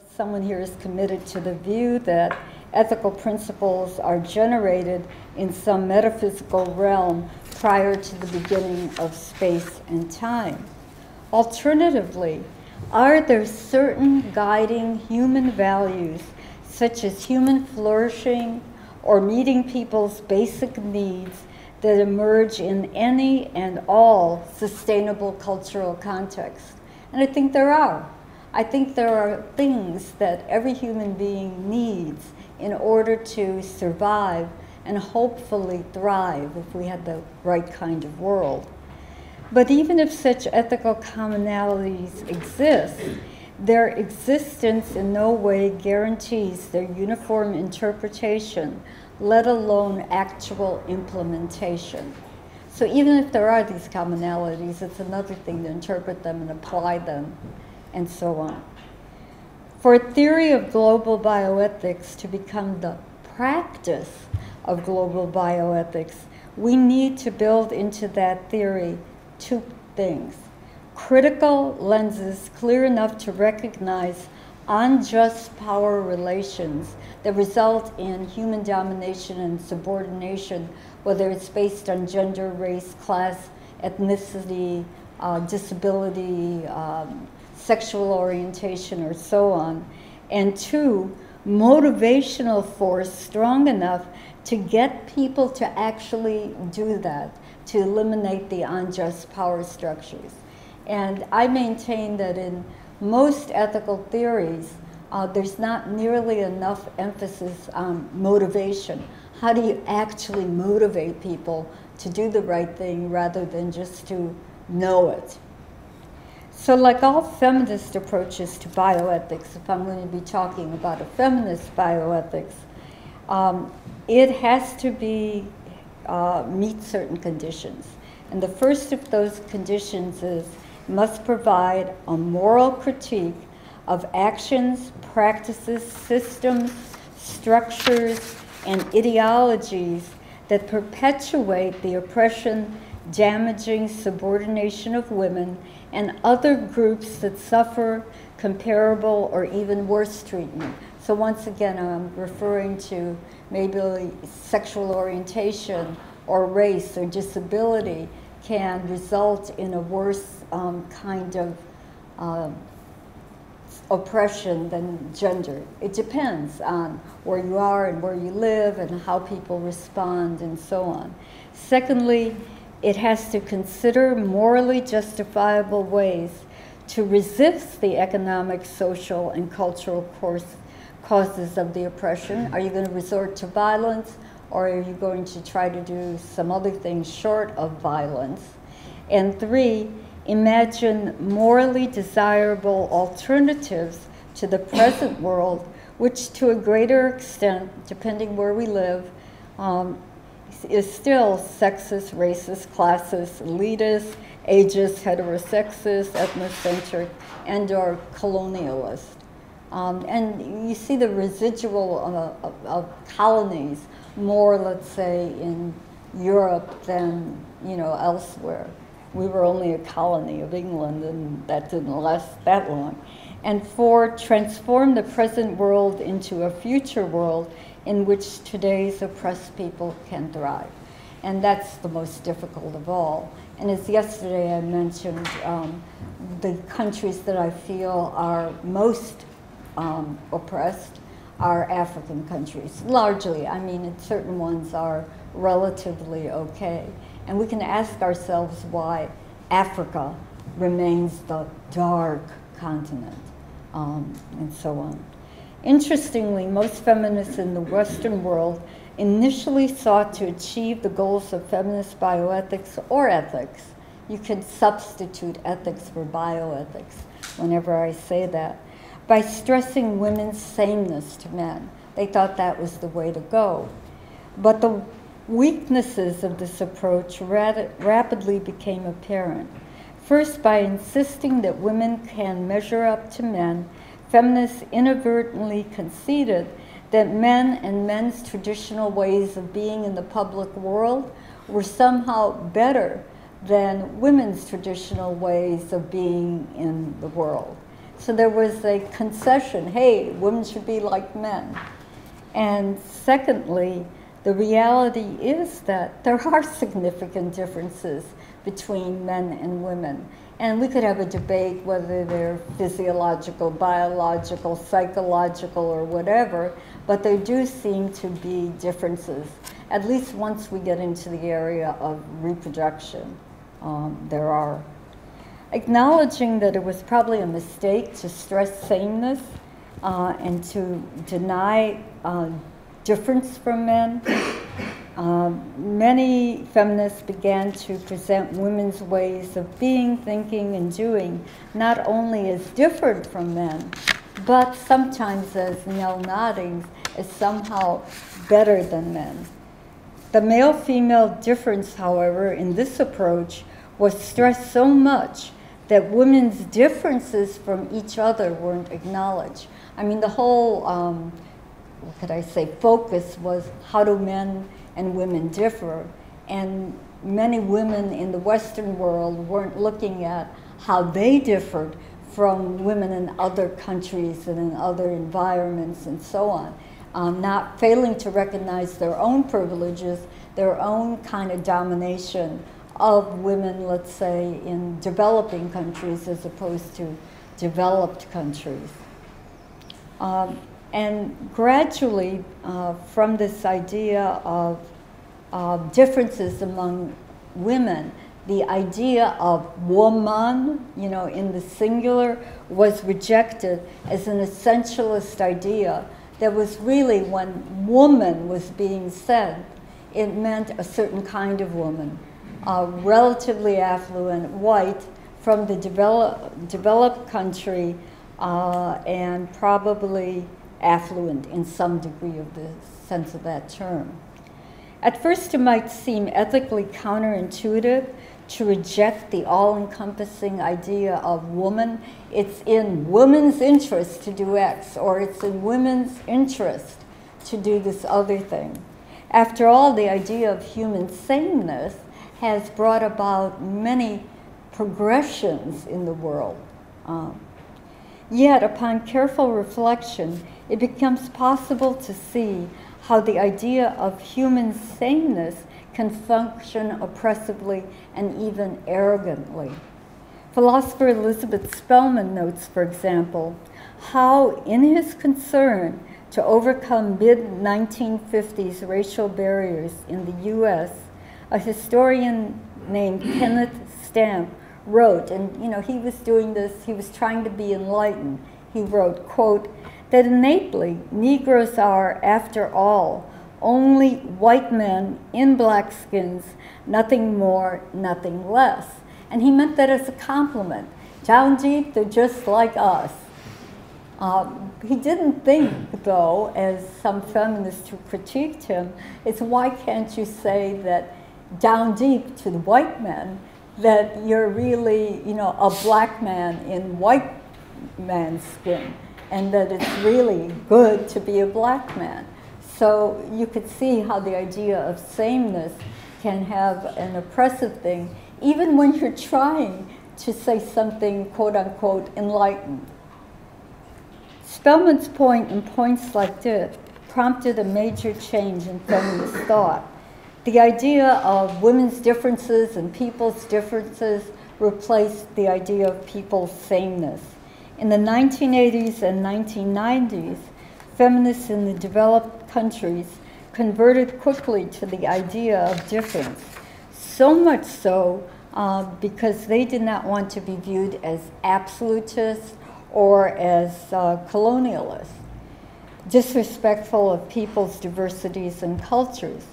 Someone here is committed to the view that ethical principles are generated in some metaphysical realm prior to the beginning of space and time. Alternatively, are there certain guiding human values, such as human flourishing or meeting people's basic needs, that emerge in any and all sustainable cultural contexts? And I think there are. I think there are things that every human being needs in order to survive and hopefully thrive if we had the right kind of world. But even if such ethical commonalities exist, their existence in no way guarantees their uniform interpretation, let alone actual implementation. So even if there are these commonalities, it's another thing to interpret them and apply them, and so on. For a theory of global bioethics to become the practice of global bioethics, we need to build into that theory two things: critical lenses clear enough to recognize unjust power relations that result in human domination and subordination, whether it's based on gender, race, class, ethnicity, disability, sexual orientation, or so on. And two, motivational force strong enough to get people to actually do that, to eliminate the unjust power structures. And I maintain that in most ethical theories, there's not nearly enough emphasis on motivation. How do you actually motivate people to do the right thing rather than just to know it? So like all feminist approaches to bioethics, if I'm going to be talking about a feminist bioethics, it has to be meet certain conditions. And the first of those conditions is it must provide a moral critique of actions, practices, systems, structures, and ideologies that perpetuate the oppression, damaging subordination of women and other groups that suffer comparable or even worse treatment. So once again, I'm referring to maybe sexual orientation or race or disability can result in a worse kind of oppression than gender. It depends on where you are and where you live and how people respond and so on. Secondly, it has to consider morally justifiable ways to resist the economic, social, and cultural causes of the oppression. Are you going to resort to violence, or are you going to try to do some other things short of violence? And three, imagine morally desirable alternatives to the present world, which to a greater extent, depending where we live, is still sexist, racist, classist, elitist, ageist, heterosexist, ethnocentric, and or colonialist. And you see the residual of colonies more, let's say, in Europe than elsewhere. We were only a colony of England, and that didn't last that long. And four, transform the present world into a future world in which today's oppressed people can thrive. And that's the most difficult of all. And as yesterday I mentioned, the countries that I feel are most oppressed are African countries, largely. I mean, certain ones are relatively okay. And we can ask ourselves why Africa remains the dark continent, and so on. Interestingly, most feminists in the Western world initially sought to achieve the goals of feminist bioethics or ethics. You can substitute ethics for bioethics whenever I say that, by stressing women's sameness to men. They thought that was the way to go. But the weaknesses of this approach rapidly became apparent. First, by insisting that women can measure up to men, feminists inadvertently conceded that men and men's traditional ways of being in the public world were somehow better than women's traditional ways of being in the world. So there was a concession, hey, women should be like men. And secondly, the reality is that there are significant differences between men and women. And we could have a debate whether they're physiological, biological, psychological, or whatever, but there do seem to be differences, at least once we get into the area of reproduction. There are. Acknowledging that it was probably a mistake to stress sameness and to deny difference from men, many feminists began to present women's ways of being, thinking, and doing not only as different from men, but sometimes, as Nell Noddings, as somehow better than men. The male-female difference, however, in this approach was stressed so much that women's differences from each other weren't acknowledged. I mean, the whole, what could I say, focus was how do men and women differ? And many women in the Western world weren't looking at how they differed from women in other countries and in other environments and so on, not failing to recognize their own privileges, their own kind of domination of women, let's say, in developing countries as opposed to developed countries. And gradually, from this idea of differences among women, the idea of woman, in the singular, was rejected as an essentialist idea that was really, when woman was being said, it meant a certain kind of woman. Relatively affluent, white, from the developed country, and probably affluent in some degree of the sense of that term. At first, it might seem ethically counterintuitive to reject the all-encompassing idea of woman. It's in women's interest to do X, or it's in women's interest to do this other thing. After all, the idea of human sameness has brought about many progressions in the world. Yet, upon careful reflection, it becomes possible to see how the idea of human sameness can function oppressively and even arrogantly. Philosopher Elizabeth Spellman notes, for example, how in his concern to overcome mid-1950s racial barriers in the US, a historian named Kenneth Stamp wrote, and he was doing this, he was trying to be enlightened. He wrote, quote, that innately Negroes are, after all, only white men in black skins, nothing more, nothing less. And he meant that as a compliment. Down deep, they're just like us. He didn't think, though, as some feminists who critiqued him, is why can't you say that down deep to the white men, that you're really, a black man in white man's skin, and that it's really good to be a black man. So you could see how the idea of sameness can have an oppressive thing, even when you're trying to say something, quote unquote, enlightened. Spellman's point and points like this prompted a major change in feminist thought. The idea of women's differences and people's differences replaced the idea of people's sameness. In the 1980s and 1990s, feminists in the developed countries converted quickly to the idea of difference, so much so because they did not want to be viewed as absolutists or as colonialists, disrespectful of people's diversities and cultures.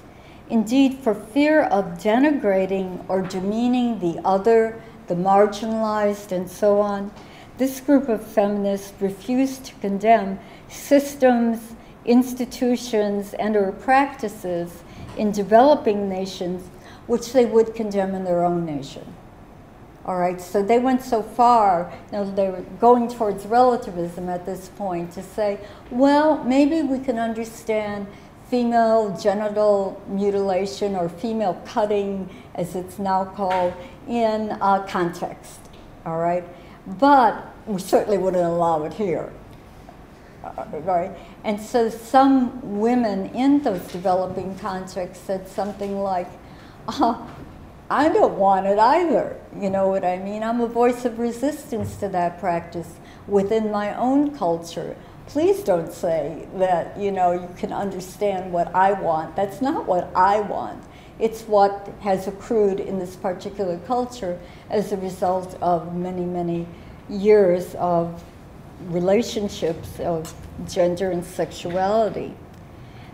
Indeed, for fear of denigrating or demeaning the other, the marginalized, and so on, this group of feminists refused to condemn systems, institutions, and/or practices in developing nations which they would condemn in their own nation. All right, so they went so far, they were going towards relativism at this point to say, well, maybe we can understand female genital mutilation or female cutting, as it's now called, in context, all right? But we certainly wouldn't allow it here. Right? And so some women in those developing contexts said something like, I don't want it either. You know what I mean? I'm a voice of resistance to that practice within my own culture. Please don't say that, you know, you can understand what I want. That's not what I want. It's what has accrued in this particular culture as a result of many, many years of relationships of gender and sexuality.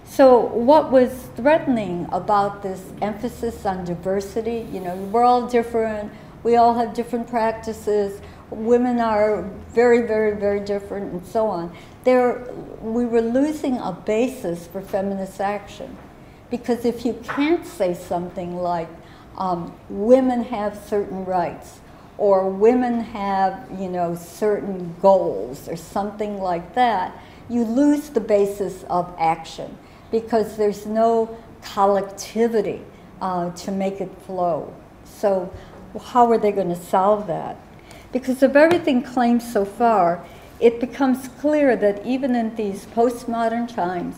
So what was threatening about this emphasis on diversity, you know, we're all different, we all have different practices, women are very, very, very different, and so on. We were losing a basis for feminist action. Because if you can't say something like, women have certain rights, or women have, you know, certain goals, or something like that, you lose the basis of action, because there's no collectivity to make it flow. So how are they going to solve that? Because of everything claimed so far, it becomes clear that even in these postmodern times,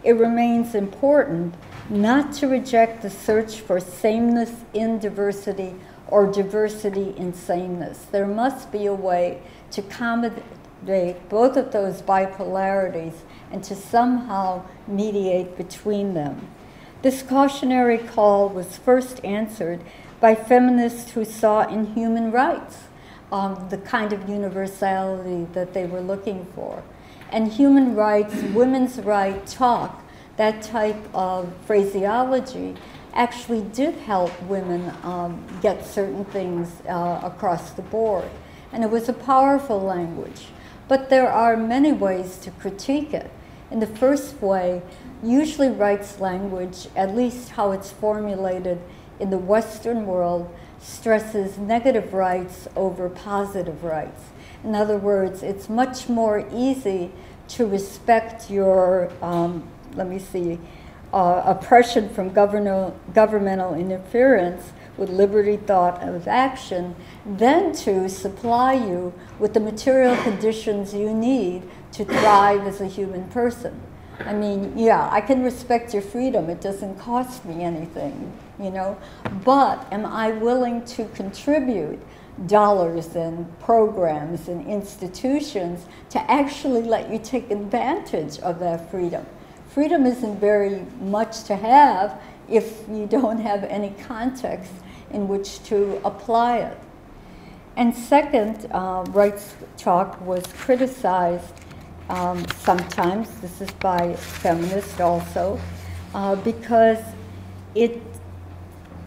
it remains important not to reject the search for sameness in diversity or diversity in sameness. There must be a way to accommodate both of those bipolarities and to somehow mediate between them. This cautionary call was first answered by feminists who saw in human rights the kind of universality that they were looking for. And human rights, women's right talk, that type of phraseology actually did help women get certain things across the board. And it was a powerful language. But there are many ways to critique it. In the first way, usually rights language, at least how it's formulated in the Western world, stresses negative rights over positive rights. In other words, it's much more easy to respect your, oppression from governmental interference with liberty, thought, of action, than to supply you with the material conditions you need to thrive as a human person. I mean, yeah, I can respect your freedom. It doesn't cost me anything, you know. But am I willing to contribute dollars and programs and institutions to actually let you take advantage of that freedom? Freedom isn't very much to have if you don't have any context in which to apply it. And second, rights talk was criticized sometimes, this is by feminists also, because it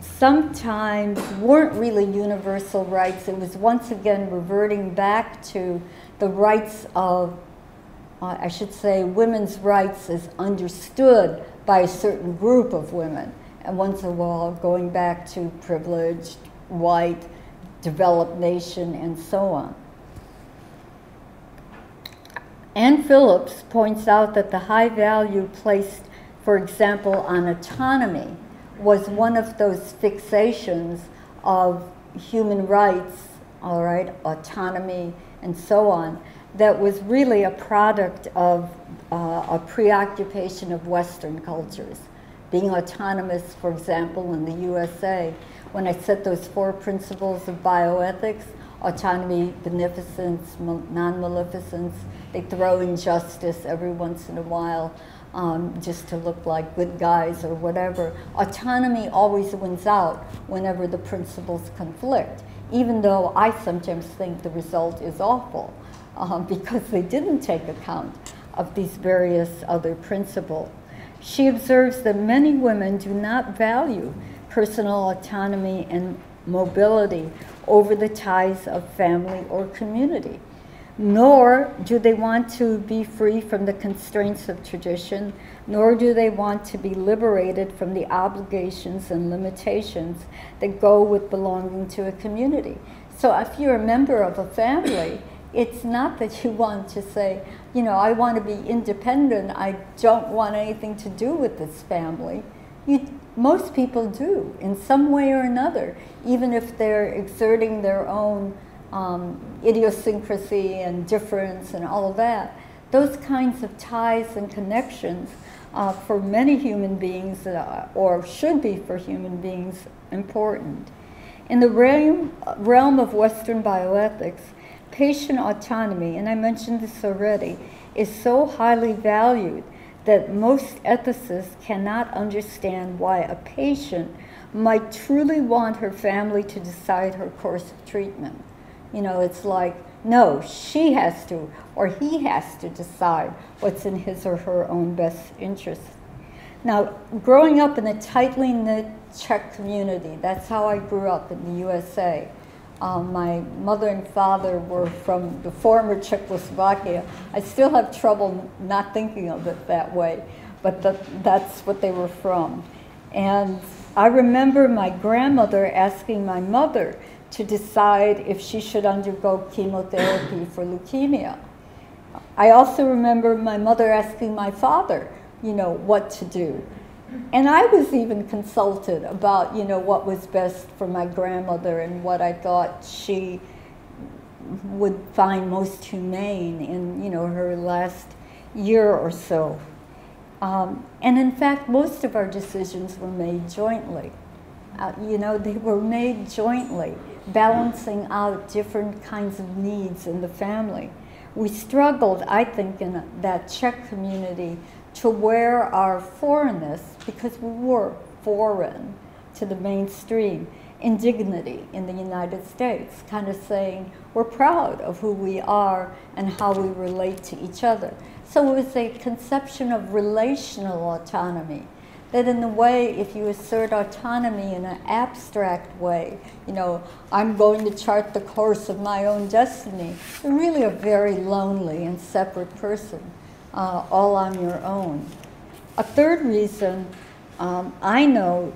sometimes weren't really universal rights. It was once again reverting back to the rights of, I should say, women's rights as understood by a certain group of women. And once in a while going back to privileged, white, developed nation, and so on. Anne Phillips points out that the high value placed, for example, on autonomy was one of those fixations of human rights, all right, autonomy, and so on, that was really a product of a preoccupation of Western cultures. Being autonomous, for example, in the USA, when I set those 4 principles of bioethics, autonomy, beneficence, non-maleficence, they throw in justice every once in a while just to look like good guys or whatever. Autonomy always wins out whenever the principles conflict, even though I sometimes think the result is awful because they didn't take account of these various other principles. She observes that many women do not value personal autonomy and mobility over the ties of family or community, nor do they want to be free from the constraints of tradition, nor do they want to be liberated from the obligations and limitations that go with belonging to a community. So if you're a member of a family, it's not that you want to say, you know, I want to be independent, I don't want anything to do with this family. Most people do, in some way or another, even if they're exerting their own idiosyncrasy and difference and all of that. Those kinds of ties and connections for many human beings, or should be for human beings, important. In the realm of Western bioethics, patient autonomy, and I mentioned this already, is so highly valued that most ethicists cannot understand why a patient might truly want her family to decide her course of treatment. You know, it's like, no, she has to, or he has to decide what's in his or her own best interest. Now, growing up in a tightly knit Czech community, that's how I grew up in the USA. My mother and father were from the former Czechoslovakia. I still have trouble not thinking of it that way, but that's what they were from. And I remember my grandmother asking my mother to decide if she should undergo chemotherapy for leukemia. I also remember my mother asking my father, you know, what to do. And I was even consulted about, you know, what was best for my grandmother and what I thought she would find most humane in, you know, her last year or so. And in fact, most of our decisions were made jointly. You know, they were made jointly, balancing out different kinds of needs in the family. We struggled, I think, in that Czech community to wear our foreignness, because we were foreign to the mainstream, indignity in the United States, kind of saying we're proud of who we are and how we relate to each other. So it was a conception of relational autonomy, that in a way, if you assert autonomy in an abstract way, you know, I'm going to chart the course of my own destiny, you're really a very lonely and separate person, all on your own. A third reason I know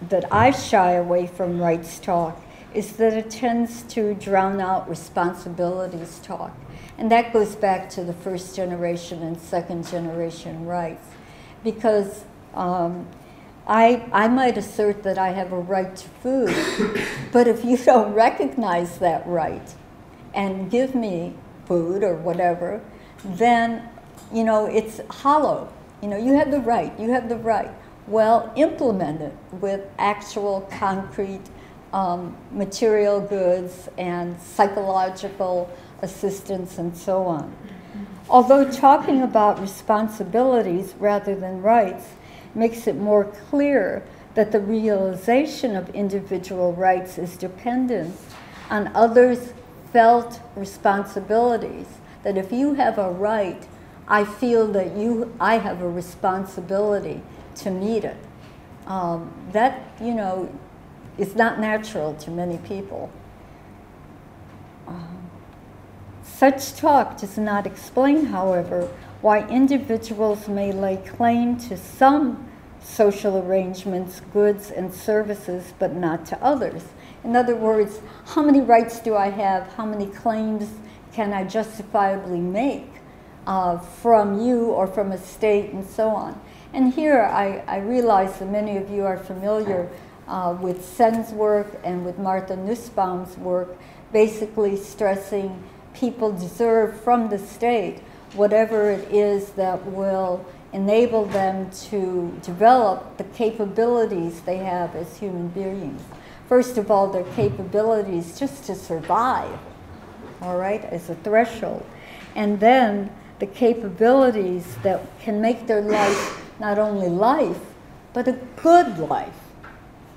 that I shy away from rights talk is that it tends to drown out responsibilities talk. And that goes back to the first generation and second generation rights. Because I might assert that I have a right to food, but if you don't recognize that right and give me food or whatever, then, you know, it's hollow. You know, you have the right, you have the right. Well, implement it with actual concrete material goods and psychological assistance and so on. Although talking about responsibilities rather than rights makes it more clear that the realization of individual rights is dependent on others' felt responsibilities, that if you have a right, I feel that I have a responsibility to meet it. That, you know, is not natural to many people. Such talk does not explain, however, why individuals may lay claim to some social arrangements, goods, and services, but not to others. In other words, how many rights do I have? How many claims can I justifiably make from you or from a state and so on? And here I realize that many of you are familiar with Sen's work and with Martha Nussbaum's work, basically stressing people deserve from the state whatever it is that will enable them to develop the capabilities they have as human beings. First of all, their capabilities just to survive, all right, as a threshold. And then the capabilities that can make their life not only life, but a good life.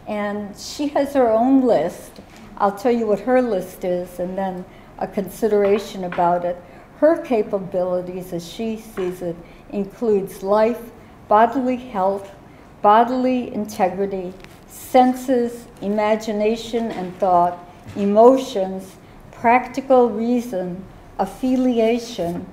And she has her own list. I'll tell you what her list is, and then a consideration about it. Her capabilities, as she sees it, includes life, bodily health, bodily integrity, senses, imagination and thought, emotions, practical reason, affiliation,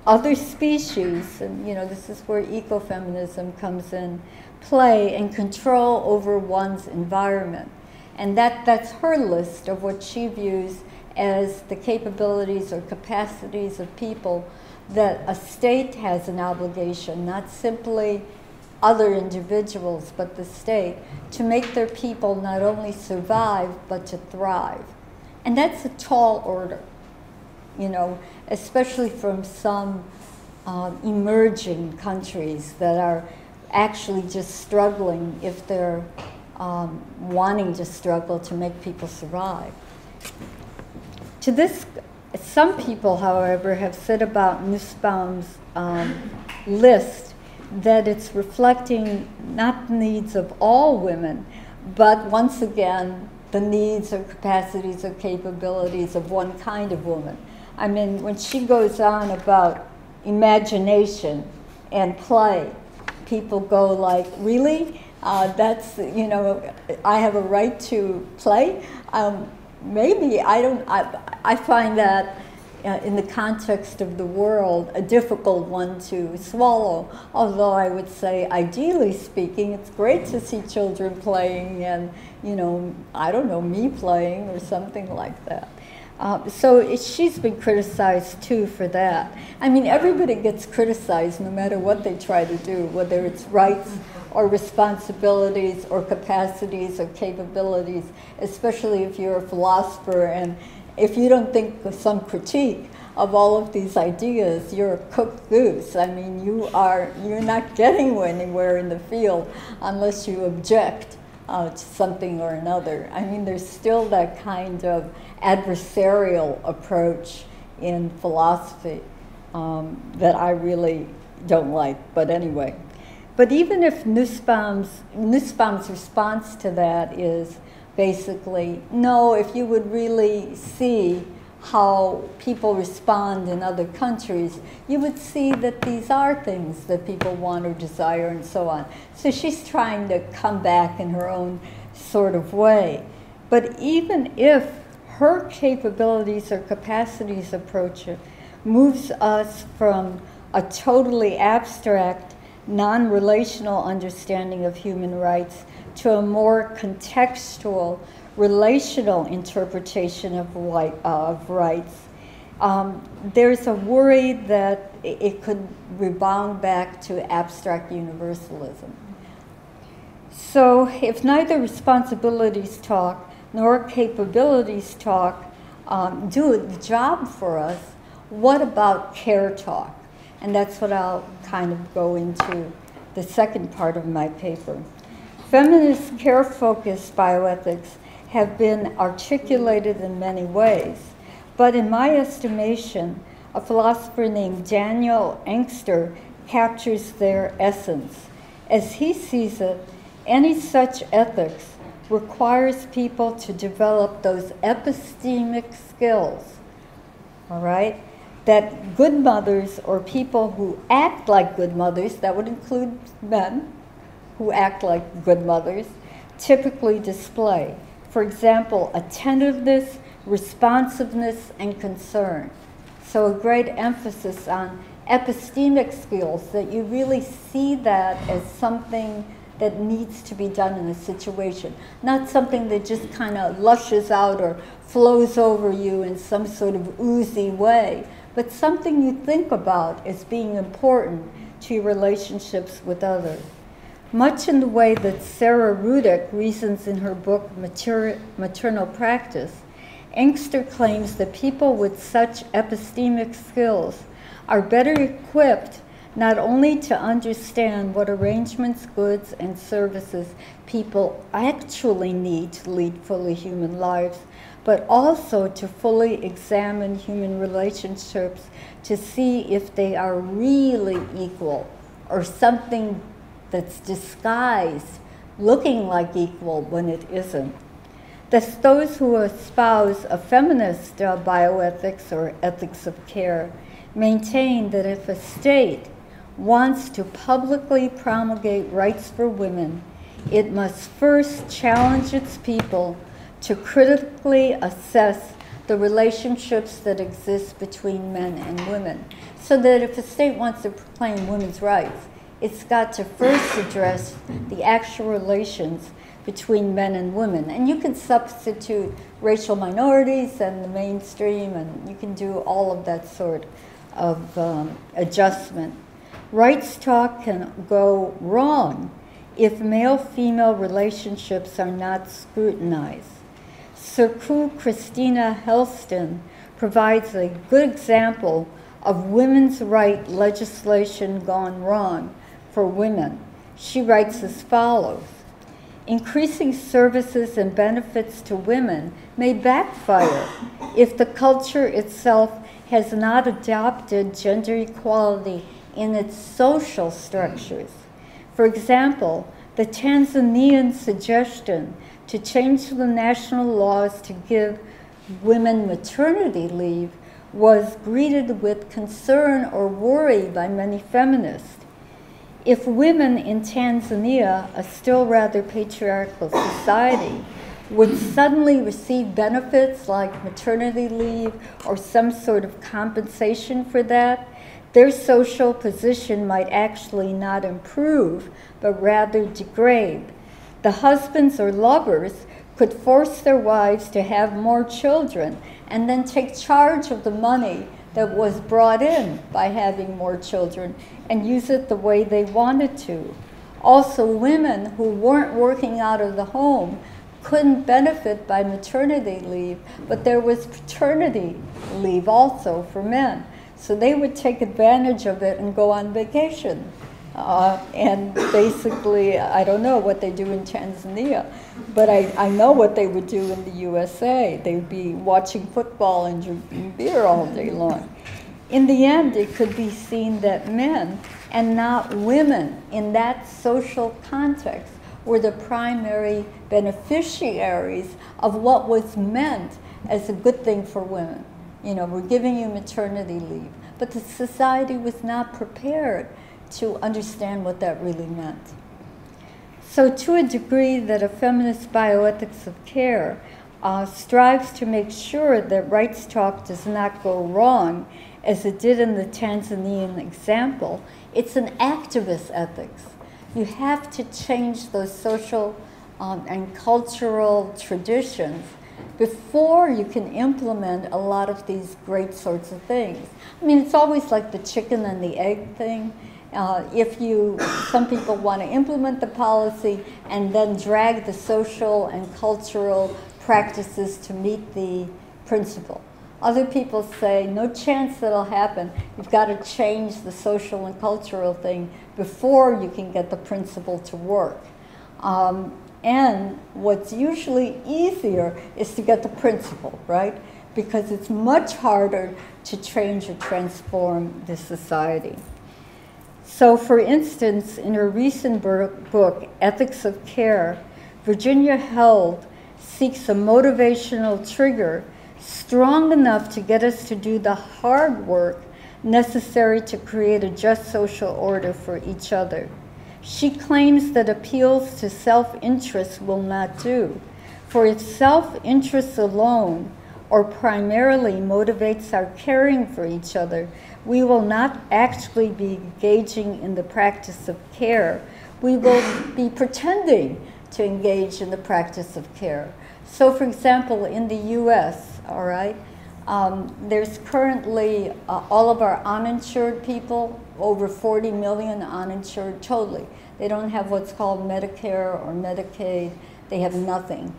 other species, and you know, this is where ecofeminism comes in, play, and control over one's environment. And that's her list of what she views as the capabilities or capacities of people that a state has an obligation, not simply other individuals, but the state, to make their people not only survive, but to thrive. And that's a tall order, you know, especially from some emerging countries that are actually just struggling, if they're wanting to struggle to make people survive. To this, some people, however, have said about Nussbaum's list that it's reflecting not the needs of all women, but once again, the needs or capacities or capabilities of one kind of woman. I mean, when she goes on about imagination and play, people go like, really? That's, you know, I have a right to play? Maybe, I find that in the context of the world, a difficult one to swallow. Although I would say, ideally speaking, it's great to see children playing and, you know, I don't know, me playing or something like that. So she's been criticized too for that. I mean, everybody gets criticized no matter what they try to do, whether it's rights or responsibilities or capacities or capabilities, especially if you're a philosopher, and if you don't think of some critique of all of these ideas, you're a cooked goose. I mean, you're not getting anywhere in the field unless you object to something or another. I mean, there's still that kind of adversarial approach in philosophy that I really don't like, but anyway. But even if Nussbaum's response to that is basically, no, if you would really see how people respond in other countries, you would see that these are things that people want or desire and so on. So she's trying to come back in her own sort of way. But even if her capabilities or capacities approach moves us from a totally abstract, non-relational understanding of human rights to a more contextual, relational interpretation of rights. There's a worry that it could rebound back to abstract universalism. So if neither responsibilities talk nor capabilities talk do the job for us, what about care talk? And that's what I'll kind of go into the second part of my paper. Feminist care-focused bioethics have been articulated in many ways, but in my estimation, a philosopher named Daniel Engster captures their essence. As he sees it, any such ethics requires people to develop those epistemic skills, all right? That good mothers or people who act like good mothers, that would include men who act like good mothers, typically display. For example, attentiveness, responsiveness, and concern. So a great emphasis on epistemic skills, that you really see that as something that needs to be done in a situation, not something that just kind of lushes out or flows over you in some sort of oozy way, but something you think about as being important to your relationships with others. Much in the way that Sarah Rudick reasons in her book Maternal Practice, Engster claims that people with such epistemic skills are better equipped not only to understand what arrangements, goods, and services people actually need to lead fully human lives, but also to fully examine human relationships to see if they are really equal or something that's disguised, looking like equal when it isn't. Thus, those who espouse a feminist bioethics or ethics of care maintain that if a state wants to publicly promulgate rights for women, it must first challenge its people to critically assess the relationships that exist between men and women. So that if a state wants to proclaim women's rights, it's got to first address the actual relations between men and women. And you can substitute racial minorities and the mainstream, and you can do all of that sort of adjustment. Rights talk can go wrong if male-female relationships are not scrutinized. Sir Christina Helston provides a good example of women's right legislation gone wrong for women. She writes as follows: increasing services and benefits to women may backfire if the culture itself has not adopted gender equality in its social structures. For example, the Tanzanian suggestion to change the national laws to give women maternity leave was greeted with concern or worry by many feminists. If women in Tanzania, a still rather patriarchal society, would suddenly receive benefits like maternity leave or some sort of compensation for that, their social position might actually not improve, but rather degrade. The husbands or lovers could force their wives to have more children and then take charge of the money that was brought in by having more children and use it the way they wanted to. Also, women who weren't working out of the home couldn't benefit by maternity leave, but there was paternity leave also for men. So they would take advantage of it and go on vacation. And basically, I don't know what they do in Tanzania, but I know what they would do in the USA. They would be watching football and drinking beer all day long. In the end, it could be seen that men and not women in that social context were the primary beneficiaries of what was meant as a good thing for women. You know, we're giving you maternity leave. But the society was not prepared to understand what that really meant. So to a degree that a feminist bioethics of care strives to make sure that rights talk does not go wrong, as it did in the Tanzanian example, it's an activist ethics. You have to change those social and cultural traditions before you can implement a lot of these great sorts of things. I mean, it's always like the chicken and the egg thing. Some people want to implement the policy and then drag the social and cultural practices to meet the principle. Other people say, no chance that'll happen. You've got to change the social and cultural thing before you can get the principle to work. And what's usually easier is to get the principle, right? Because it's much harder to change or transform the society. So for instance, in her recent book, Ethics of Care, Virginia Held seeks a motivational trigger strong enough to get us to do the hard work necessary to create a just social order for each other. She claims that appeals to self-interest will not do, for if self-interest alone or primarily motivates our caring for each other, we will not actually be engaging in the practice of care. We will be pretending to engage in the practice of care. So for example, in the US, all right, there's currently all of our uninsured people, over 40 million uninsured totally. They don't have what's called Medicare or Medicaid. They have nothing.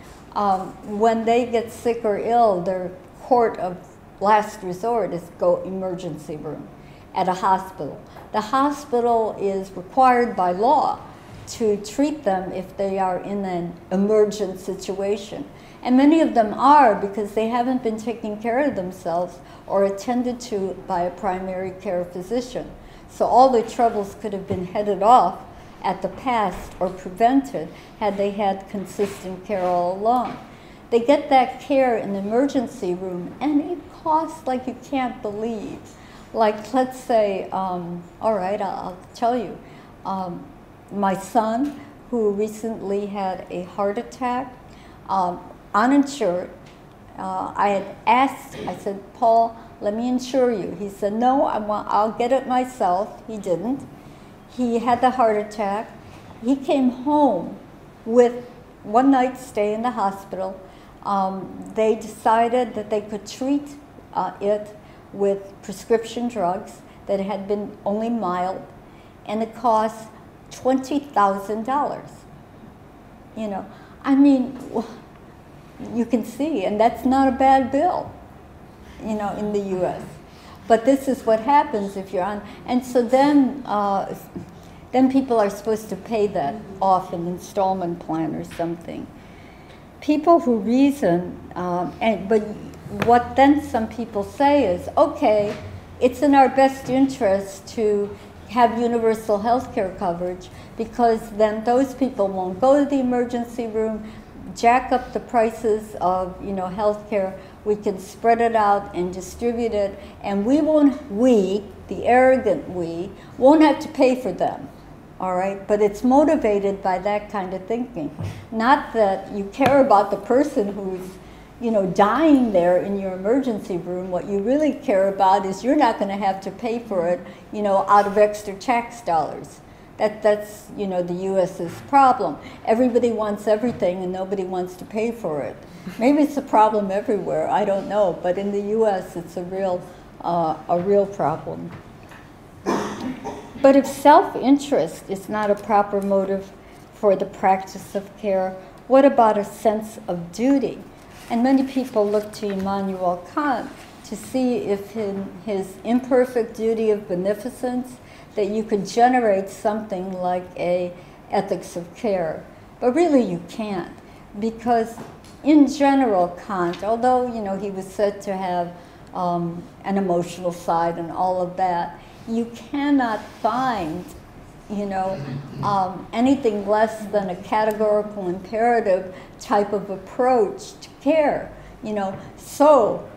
When they get sick or ill, their court of last resort is go emergency room at a hospital. The hospital is required by law to treat them if they are in an emergent situation. And many of them are because they haven't been taking care of themselves or attended to by a primary care physician. So all their troubles could have been headed off at the past or prevented had they had consistent care all along. They get that care in the emergency room and it costs like you can't believe. Like let's say, all right, I'll tell you, my son who recently had a heart attack, uninsured, I had asked, I said, Paul, let me insure you. He said, no, I'll get it myself. He didn't. He had the heart attack. He came home with one night stay in the hospital. They decided that they could treat it with prescription drugs that had been only mild, and it cost $20,000. You know, I mean, you can see, and that's not a bad bill, you know, in the U.S. But this is what happens if you're on, and so then people are supposed to pay that off an installment plan or something. People who reason, but what then some people say is, okay, it's in our best interest to have universal health care coverage because then those people won't go to the emergency room, jack up the prices of, you know, health care. We can spread it out and distribute it, and we, the arrogant we, won't have to pay for them. All right, but it's motivated by that kind of thinking. Not that you care about the person who's, you know, dying there in your emergency room. What you really care about is you're not going to have to pay for it, you know, out of extra tax dollars. That's, you know, the U.S.'s problem. Everybody wants everything and nobody wants to pay for it. Maybe it's a problem everywhere, I don't know, but in the U.S. it's a real problem. But if self-interest is not a proper motive for the practice of care, what about a sense of duty? And many people look to Immanuel Kant to see if in his imperfect duty of beneficence that you could generate something like a ethics of care. But really you can't, because in general Kant, although, you know, he was said to have an emotional side and all of that, you cannot find, you know, anything less than a categorical imperative type of approach to care. You know, so,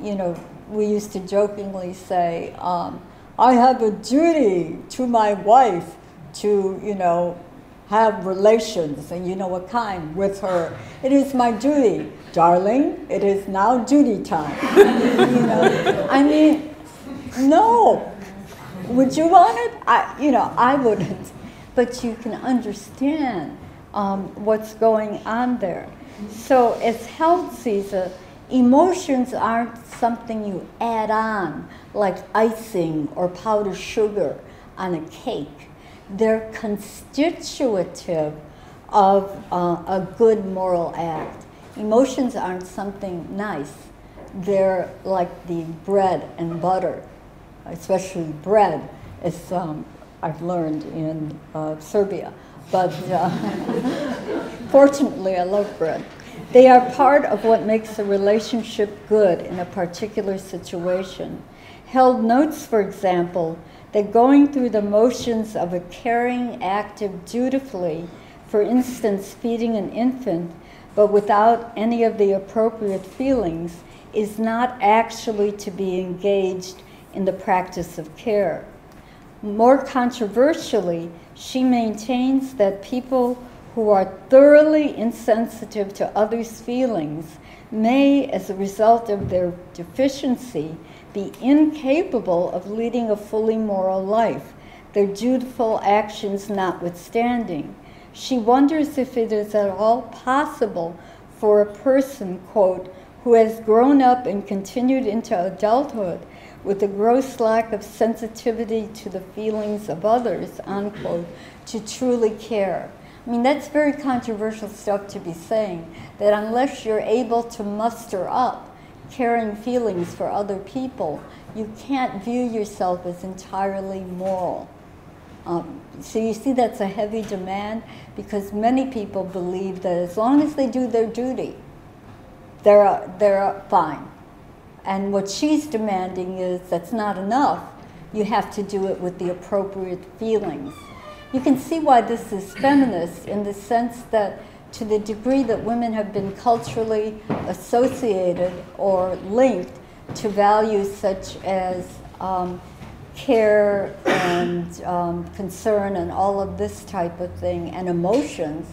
you know, we used to jokingly say, I have a duty to my wife to, you know, have relations, and you know what kind, with her. It is my duty. Darling, it is now duty time. You know, I mean, no. Would you want it? I wouldn't. But you can understand what's going on there. So as Held sees it, emotions aren't something you add on, like icing or powdered sugar on a cake. They're constitutive of a good moral act. Emotions aren't something nice. They're like the bread and butter, especially bread, as I've learned in Serbia. But fortunately, I love bread. They are part of what makes a relationship good in a particular situation. Held notes, for example, that going through the motions of a caring, active, dutifully, for instance, feeding an infant, but without any of the appropriate feelings, is not actually to be engaged in the practice of care. More controversially, she maintains that people who are thoroughly insensitive to others' feelings may, as a result of their deficiency, be incapable of leading a fully moral life, their dutiful actions notwithstanding. She wonders if it is at all possible for a person, quote, who has grown up and continued into adulthood with a gross lack of sensitivity to the feelings of others, unquote, to truly care. I mean, that's very controversial stuff to be saying, that unless you're able to muster up caring feelings for other people, you can't view yourself as entirely moral. So you see that's a heavy demand, because many people believe that as long as they do their duty, they're fine. And what she's demanding is that's not enough. You have to do it with the appropriate feelings. You can see why this is feminist in the sense that to the degree that women have been culturally associated or linked to values such as care and concern and all of this type of thing, and emotions,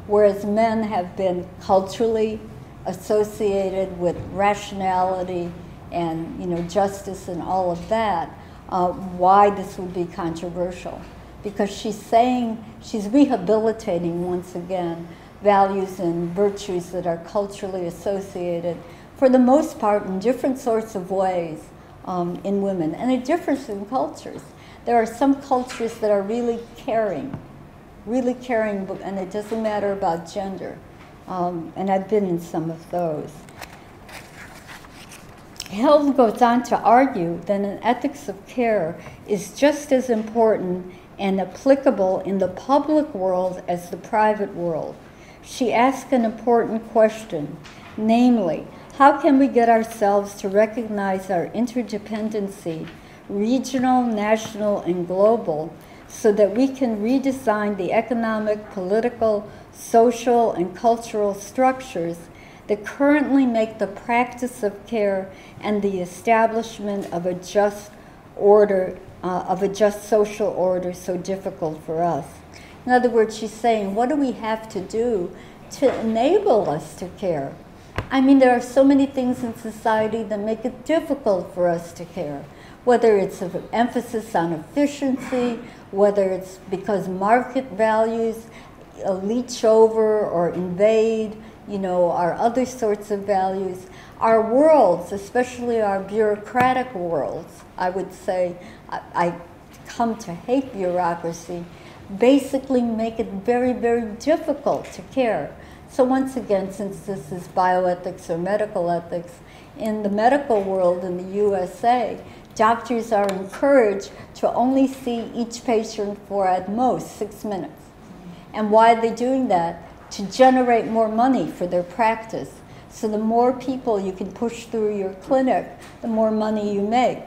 whereas men have been culturally associated with rationality and, you know, justice and all of that, why this would be controversial. Because she's saying, she's rehabilitating once again values and virtues that are culturally associated, for the most part, in different sorts of ways in women. And it differs in cultures. There are some cultures that are really caring, and it doesn't matter about gender. And I've been in some of those. Held goes on to argue that an ethics of care is just as important and applicable in the public world as the private world. She asks an important question, namely, how can we get ourselves to recognize our interdependency, regional, national, and global, so that we can redesign the economic, political, social, and cultural structures that currently make the practice of care and the establishment of a just order, of a just social order so difficult for us. In other words, she's saying, what do we have to do to enable us to care? I mean, there are so many things in society that make it difficult for us to care, whether it's an emphasis on efficiency, whether it's because market values leach over or invade, our other sorts of values. Our worlds, especially our bureaucratic worlds, I would say, I come to hate bureaucracy, basically make it very, very difficult to care. So once again, since this is bioethics or medical ethics, in the medical world in the USA, doctors are encouraged to only see each patient for at most 6 minutes. And why are they doing that? To generate more money for their practice. So the more people you can push through your clinic, the more money you make.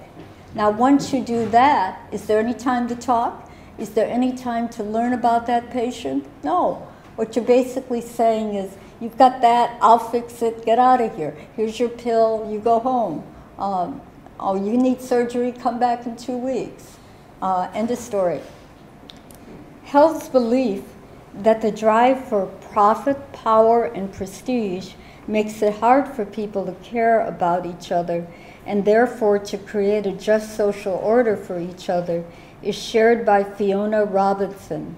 Now, once you do that, is there any time to talk? Is there any time to learn about that patient? No. What you're basically saying is, you've got that, I'll fix it, get out of here. Here's your pill, you go home. Oh, you need surgery, come back in 2 weeks. End of story. Health's belief that the drive for profit, power, and prestige makes it hard for people to care about each other and therefore to create a just social order for each other is shared by Fiona Robinson.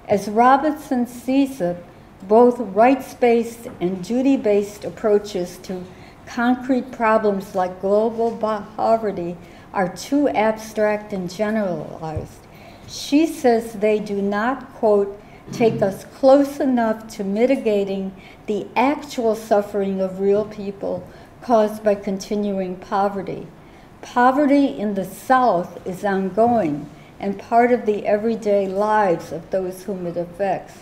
As Robinson sees it, both rights-based and duty-based approaches to concrete problems like global poverty are too abstract and generalized. She says they do not, quote, take us close enough to mitigating the actual suffering of real people caused by continuing poverty. Poverty in the South is ongoing and part of the everyday lives of those whom it affects.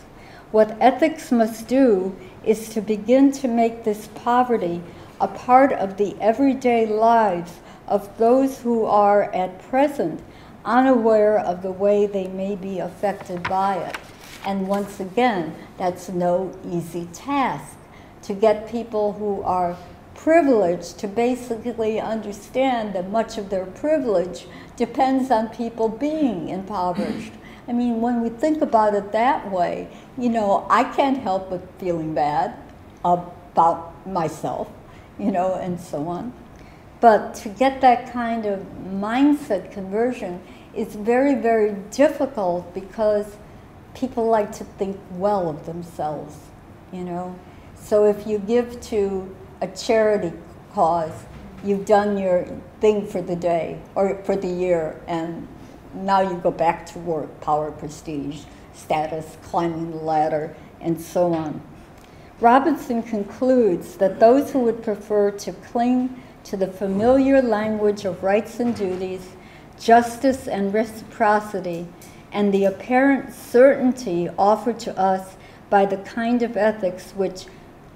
What ethics must do is to begin to make this poverty a part of the everyday lives of those who are at present unaware of the way they may be affected by it. And once again, that's no easy task, to get people who are privileged to basically understand that much of their privilege depends on people being impoverished. I mean, when we think about it that way, I can't help but feeling bad about myself, and so on. But to get that kind of mindset conversion is very, very difficult because people like to think well of themselves, So if you give to a charity cause, you've done your thing for the day or for the year, and now you go back to work, power, prestige, status, climbing the ladder, and so on. Robinson concludes that those who would prefer to cling to the familiar language of rights and duties, justice and reciprocity, and the apparent certainty offered to us by the kind of ethics which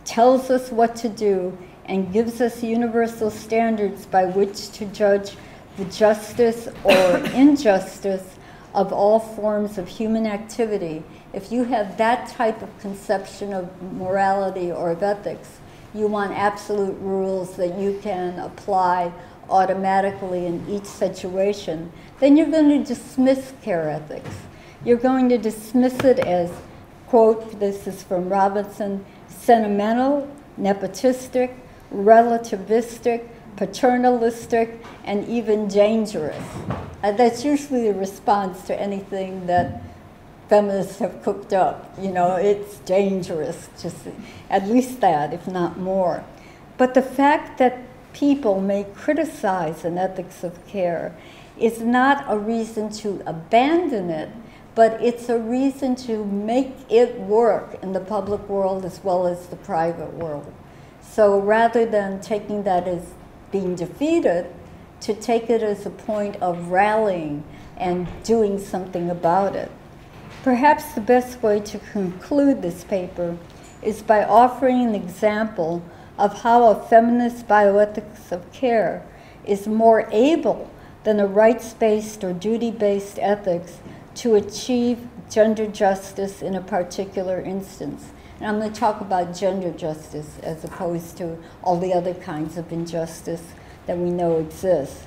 tells us what to do and gives us universal standards by which to judge the justice or injustice of all forms of human activity. If you have that type of conception of morality or of ethics, you want absolute rules that you can apply automatically in each situation, then you're going to dismiss care ethics. You're going to dismiss it as, quote, this is from Robinson, sentimental, nepotistic, relativistic, paternalistic, and even dangerous. That's usually the response to anything that feminists have cooked up. It's dangerous, just at least that, if not more. But the fact that people may criticize an ethics of care is not a reason to abandon it, but it's a reason to make it work in the public world as well as the private world. So rather than taking that as being defeated, to take it as a point of rallying and doing something about it. Perhaps the best way to conclude this paper is by offering an example of how a feminist bioethics of care is more able than a rights-based or duty-based ethics to achieve gender justice in a particular instance. And I'm going to talk about gender justice as opposed to all the other kinds of injustice that we know exists.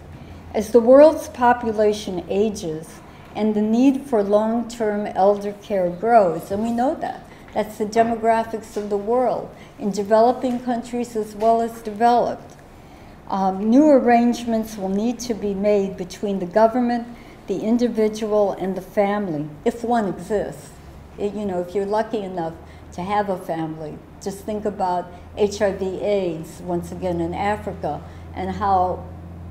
As the world's population ages and the need for long-term elder care grows, and we know that, that's the demographics of the world, in developing countries as well as developed. New arrangements will need to be made between the government, the individual, and the family, if one exists. You know, if you're lucky enough to have a family, just think about HIV/AIDS, once again in Africa, and how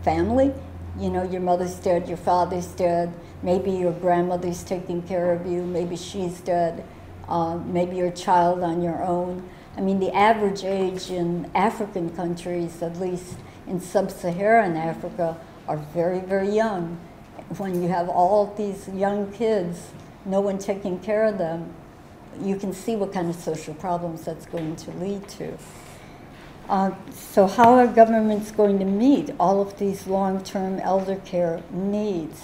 family, you know, your mother's dead, your father's dead, maybe your grandmother's taking care of you, maybe she's dead, maybe you're a child on your own. I mean, the average age in African countries, at least in sub-Saharan Africa, are very, very young. When you have all these young kids, no one taking care of them, you can see what kind of social problems that's going to lead to. So how are governments going to meet all of these long-term elder care needs?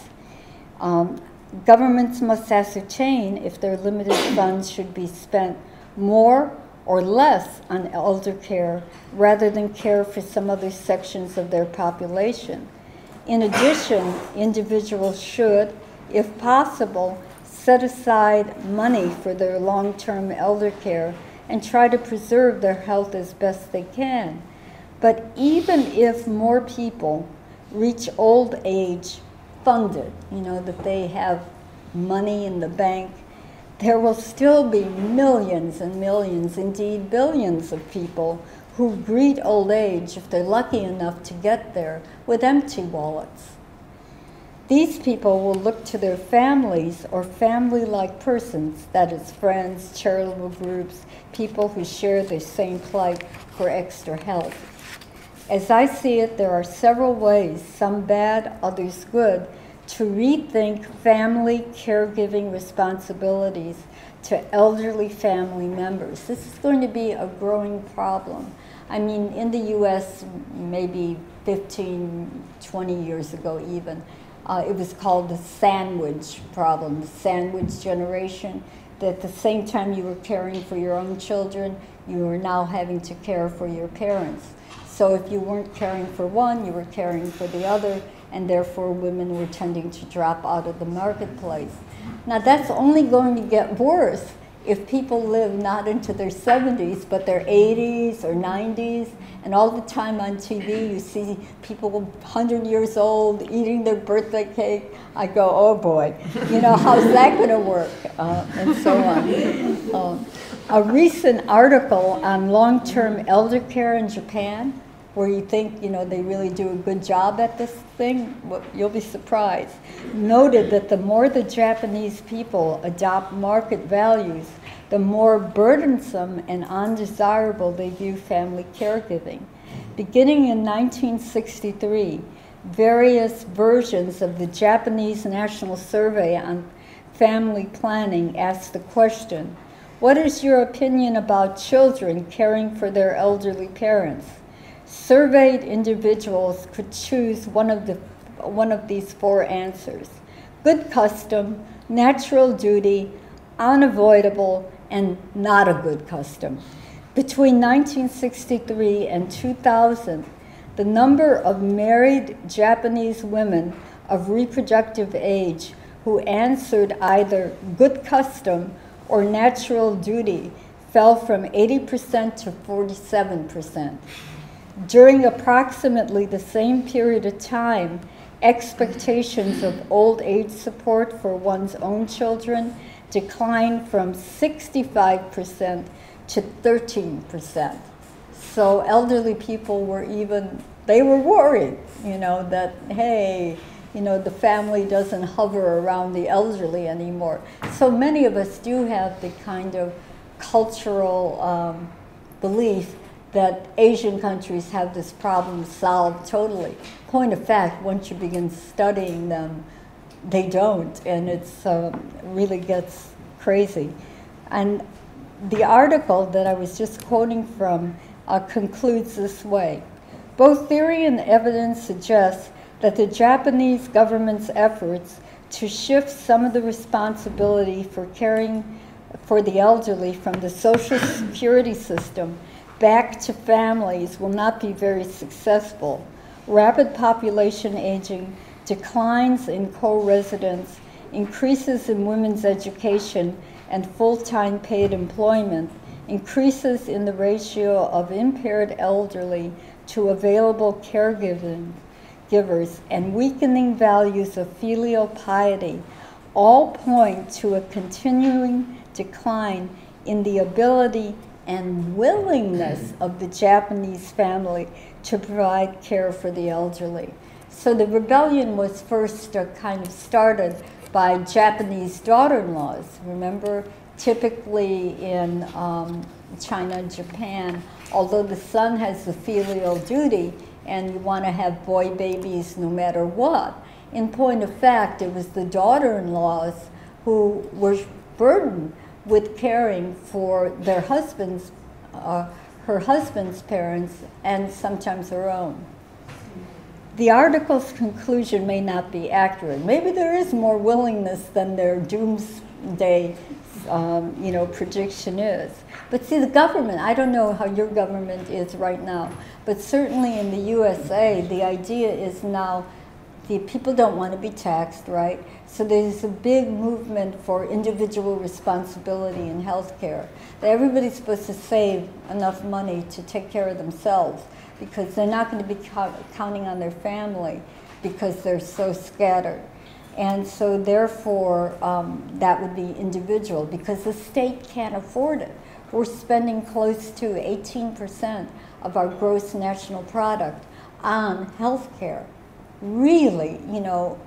Governments must ascertain if their limited funds should be spent more or less on elder care rather than care for some other sections of their population. In addition, individuals should, if possible, set aside money for their long-term elder care and try to preserve their health as best they can. But even if more people reach old age funded, you know, that they have money in the bank, there will still be millions and millions, indeed billions of people who greet old age, if they're lucky enough to get there, with empty wallets. These people will look to their families or family-like persons, that is friends, charitable groups, people who share the same plight, for extra help. As I see it, there are several ways, some bad, others good, to rethink family caregiving responsibilities to elderly family members. This is going to be a growing problem. I mean, in the US, maybe 15, 20 years ago even, it was called the sandwich problem, the sandwich generation, that at the same time you were caring for your own children, you were now having to care for your parents. So if you weren't caring for one, you were caring for the other, and therefore women were tending to drop out of the marketplace. Now that's only going to get worse if people live not into their 70s, but their 80s or 90s, and all the time on TV you see people 100 years old eating their birthday cake. I go, oh boy, you know, how's that going to work? And so on. A recent article on long-term elder care in Japan, where you think, you know, they really do a good job at this thing, well, you'll be surprised, noted that the more the Japanese people adopt market values, the more burdensome and undesirable they view family caregiving. Beginning in 1963, various versions of the Japanese National Survey on Family Planning asked the question, what is your opinion about children caring for their elderly parents? Surveyed individuals could choose one of these four answers: good custom, natural duty, unavoidable, and not a good custom. Between 1963 and 2000, the number of married Japanese women of reproductive age who answered either good custom or natural duty fell from 80% to 47%. During approximately the same period of time, expectations of old age support for one's own children declined from 65% to 13%. So elderly people were they were worried, you know, that, hey, you know, the family doesn't hover around the elderly anymore. So many of us do have the kind of cultural belief that Asian countries have this problem solved totally. Point of fact, once you begin studying them, they don't, and it's really gets crazy. And the article that I was just quoting from concludes this way. Both theory and evidence suggest that the Japanese government's efforts to shift some of the responsibility for caring for the elderly from the Social Security system back to families will not be very successful. Rapid population aging, declines in co-residence, increases in women's education and full-time paid employment, increases in the ratio of impaired elderly to available caregivers, and weakening values of filial piety all point to a continuing decline in the ability and willingness of the Japanese family to provide care for the elderly. So the rebellion was first kind of started by Japanese daughter-in-laws. Remember, typically in China and Japan, although the son has the filial duty and you want to have boy babies no matter what, in point of fact, it was the daughter-in-laws who were burdened with caring for their husbands, her husband's parents, and sometimes her own. The article's conclusion may not be accurate. Maybe there is more willingness than their doomsday prediction is. But see, the government, I don't know how your government is right now, but certainly in the USA, the idea is now the people don't want to be taxed, right? So there's a big movement for individual responsibility in healthcare. That everybody's supposed to save enough money to take care of themselves because they're not going to be counting on their family because they're so scattered. And so therefore, that would be individual because the state can't afford it. We're spending close to 18% of our gross national product on healthcare. Really, you know,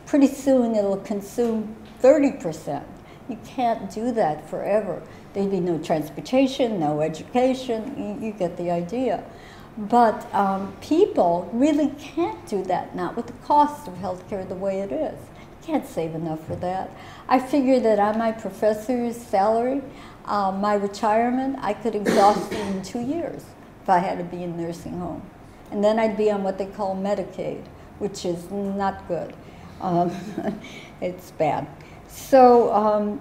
pretty soon it'll consume 30%. You can't do that forever. There'd be no transportation, no education, you get the idea. But people really can't do that, not with the cost of healthcare the way it is. Can't save enough for that. I figure that on my professor's salary, my retirement, I could exhaust it in 2 years if I had to be in a nursing home. And then I'd be on what they call Medicaid, which is not good. It's bad. So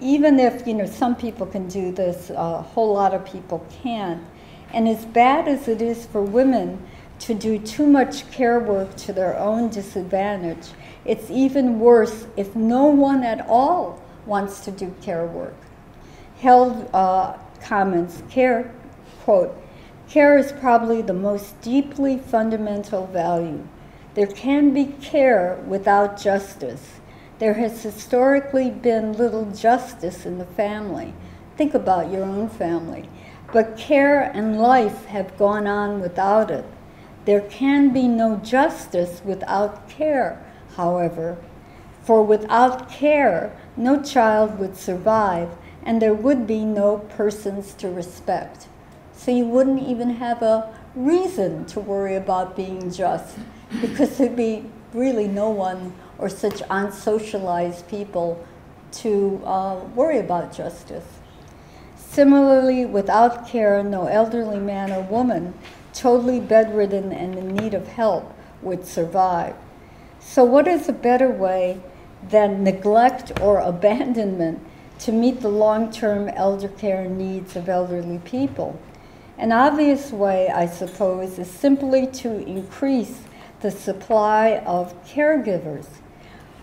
even if, you know, some people can do this, a whole lot of people can't. And as bad as it is for women to do too much care work to their own disadvantage, it's even worse if no one at all wants to do care work. Held comments, care, quote, care is probably the most deeply fundamental value. There can be care without justice. There has historically been little justice in the family. Think about your own family. But care and life have gone on without it. There can be no justice without care, however, for without care, no child would survive, and there would be no persons to respect. So you wouldn't even have a reason to worry about being just, because there'd be really no one or such unsocialized people to worry about justice. Similarly, without care, no elderly man or woman, totally bedridden and in need of help, would survive. So what is a better way than neglect or abandonment to meet the long-term elder care needs of elderly people? An obvious way, I suppose, is simply to increase the supply of caregivers,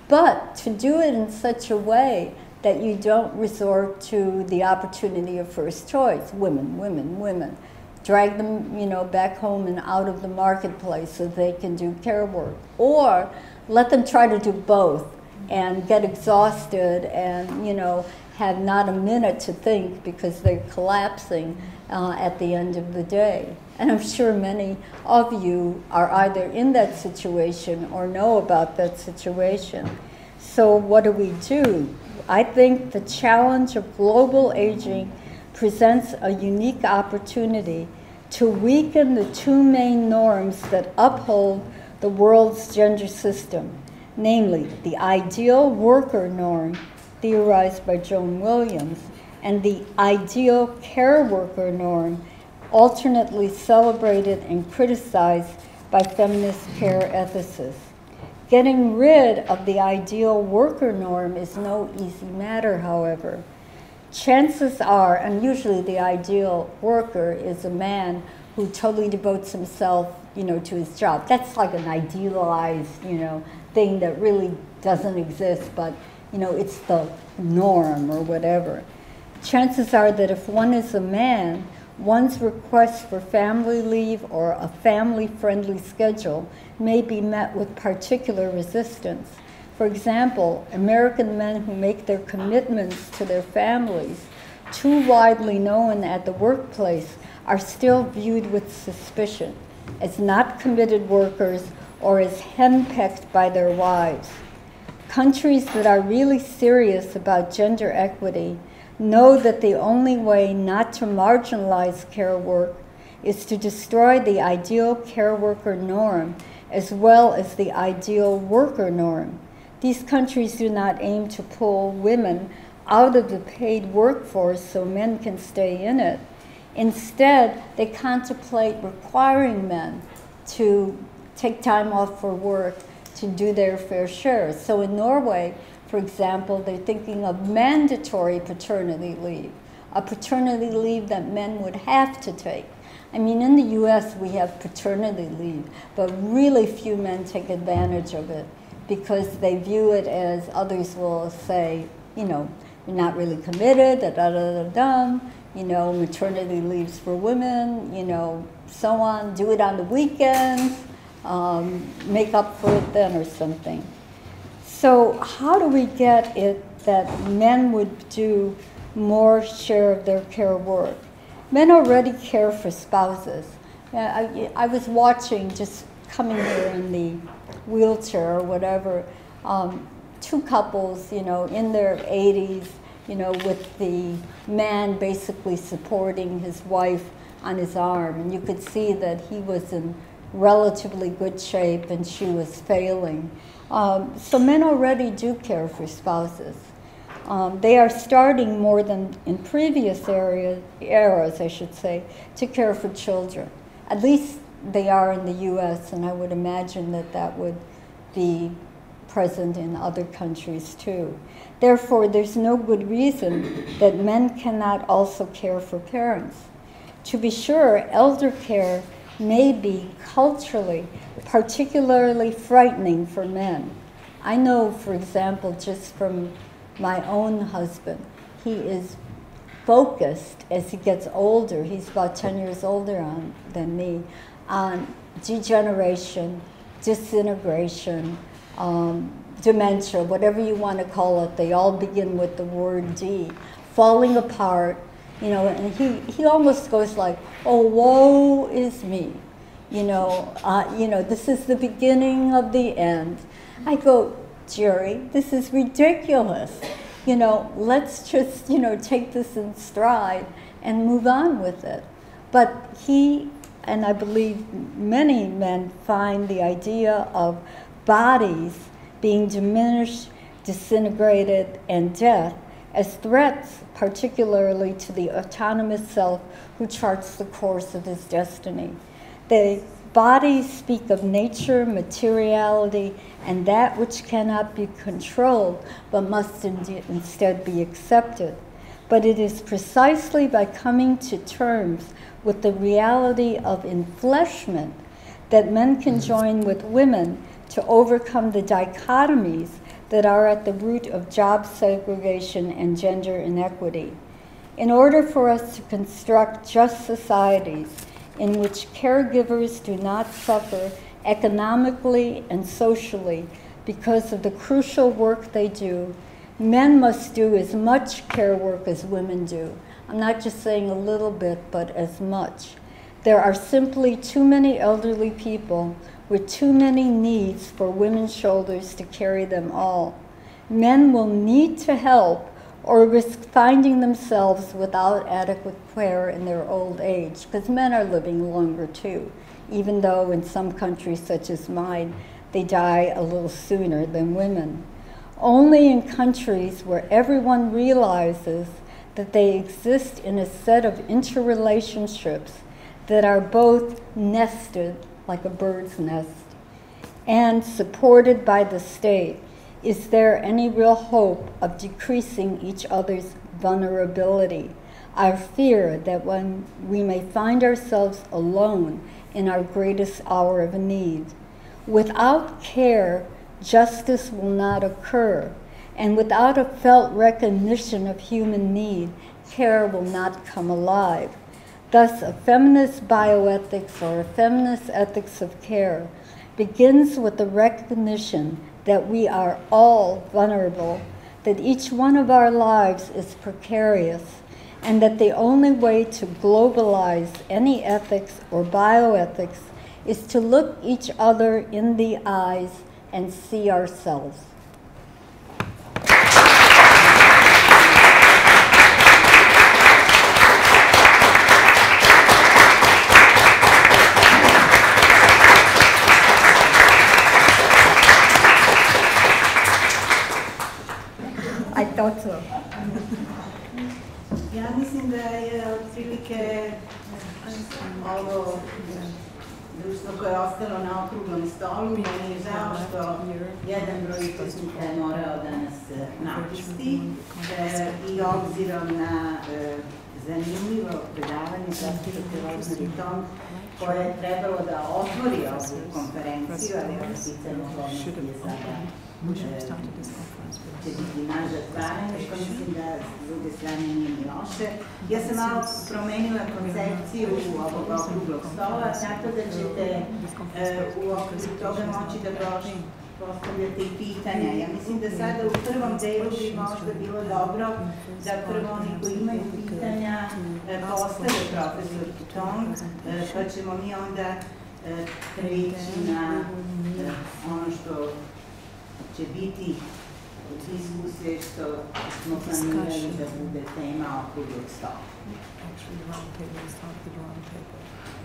but to do it in such a way that you don't resort to the opportunity of first choice, women, women, women. Drag them, you know, back home and out of the marketplace so they can do care work. Or let them try to do both and get exhausted and, you know, have not a minute to think because they're collapsing at the end of the day. And I'm sure many of you are either in that situation or know about that situation. So what do? I think the challenge of global aging presents a unique opportunity to weaken the two main norms that uphold the world's gender system, namely the ideal worker norm theorized by Joan Williams and the ideal care worker norm alternately celebrated and criticized by feminist care ethicists. Getting rid of the ideal worker norm is no easy matter, however. Chances are, and usually the ideal worker is a man who totally devotes himself, you know, to his job. That's like an idealized, you know, thing that really doesn't exist, but, you know, it's the norm or whatever. Chances are that if one is a man, one's request for family leave or a family-friendly schedule may be met with particular resistance. For example, American men who make their commitments to their families too widely known at the workplace are still viewed with suspicion as not committed workers or as henpecked by their wives. Countries that are really serious about gender equity know that the only way not to marginalize care work is to destroy the ideal care worker norm as well as the ideal worker norm. These countries do not aim to pull women out of the paid workforce so men can stay in it. Instead, they contemplate requiring men to take time off for work to do their fair share. So in Norway, for example, they're thinking of mandatory paternity leave, a paternity leave that men would have to take. I mean, in the US, we have paternity leave, but really few men take advantage of it because they view it as others will say, you know, you're not really committed, you know, maternity leaves for women, you know, so on, do it on the weekends, make up for it then or something. So how do we get it that men would do more share of their care work? Men already care for spouses. I was watching, just coming here in the wheelchair or whatever, two couples, you know, in their 80s, you know, with the man basically supporting his wife on his arm. And you could see that he was in relatively good shape and she was failing. So men already do care for spouses. They are starting more than in previous eras, I should say, to care for children. At least they are in the US, and I would imagine that that would be present in other countries too. Therefore, there's no good reason that men cannot also care for parents. To be sure, elder care may be culturally particularly frightening for men. I know, for example, just from my own husband, he is focused as he gets older, he's about 10 years older than me, on degeneration, disintegration, dementia, whatever you want to call it. They all begin with the word D, falling apart, you know, and he almost goes like, oh, woe is me. You know, this is the beginning of the end. I go, Jerry, this is ridiculous. You know, let's just, you know, take this in stride and move on with it. But he, and I believe many men, find the idea of bodies being diminished, disintegrated, and death as threats, particularly to the autonomous self who charts the course of his destiny. The bodies speak of nature, materiality, and that which cannot be controlled, but must instead be accepted. But it is precisely by coming to terms with the reality of enfleshment that men can join with women to overcome the dichotomies that are at the root of job segregation and gender inequity. In order for us to construct just societies in which caregivers do not suffer economically and socially Because of the crucial work they do, men must do as much care work as women do. I'm not just saying a little bit, but as much. There are simply too many elderly people with too many needs for women's shoulders to carry them all. Men will need to help or risk finding themselves without adequate care in their old age, because men are living longer too, even though in some countries such as mine, they die a little sooner than women. Only in countries where everyone realizes that they exist in a set of interrelationships that are both nested, like a bird's nest, and supported by the state, is there any real hope of decreasing each other's vulnerability? I fear that when we may find ourselves alone in our greatest hour of need. Without care, justice will not occur, and without a felt recognition of human need, care will not come alive. Thus, a feminist bioethics or a feminist ethics of care begins with the recognition that we are all vulnerable, that each one of our lives is precarious, and that the only way to globalize any ethics or bioethics is to look each other in the eyes and see ourselves. I thought so. Ja mislim da je otprilike ovo društvo koje je ostalo na okruglom stolu. Meni je žao što jedan broj učesnika je morao da nas napusti i obzirom na zanimljivo predavanje gospođe Rosemaire Tong koje je trebalo da otvori ovu konferenciju, ali ovo pitanje okolnosti je sada će biti naš zatvaranje, što mislim da s druge strane nije ni loše. Ja sam malo promenila koncepciju ovog okruglog stola, tako da ćete u okviru toga moći da postavljate i pitanja. Ja mislim da sada u prvom delu bi možda bilo dobro da prvo oni koji imaju pitanja postave profesorki Tong, pa ćemo mi onda preći na ono što će biti diskusije što smo planirali da bude tema okruglog stola.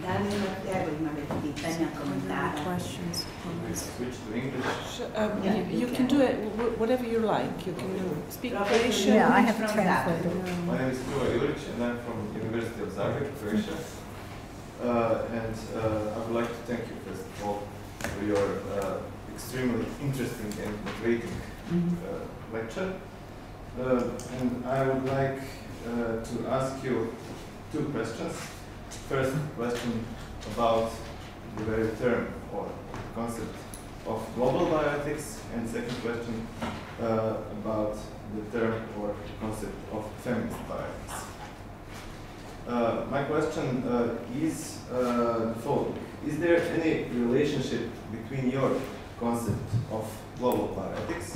Da li ima već pitanja, komentara? You can do it whatever you like. You can speak Croatian. Yeah, I have a translator. My name is Kruva Jurić and I'm from University of Zagreb, Croatia. And I would like to thank you first of all for your extremely interesting and motivating lecture. And I would like to ask you two questions. First question about the very term or concept of global bioethics, and second question about the term or concept of feminist bioethics. My question is the following. Is there any relationship between your concept of global bioethics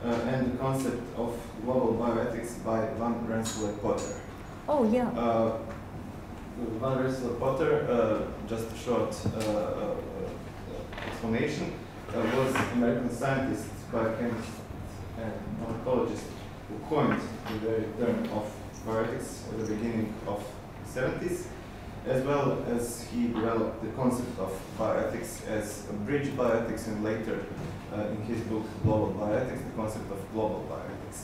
and the concept of global bioethics by Van Rensselaer Potter? Oh, yeah. Van Rensselaer Potter, just a short explanation, was an American scientist, biochemist, and oncologist who coined the very term of bioethics at the beginning of the 70s, as well as he developed the concept of bioethics as a bridge bioethics, and later in his book Global Bioethics, the concept of global bioethics.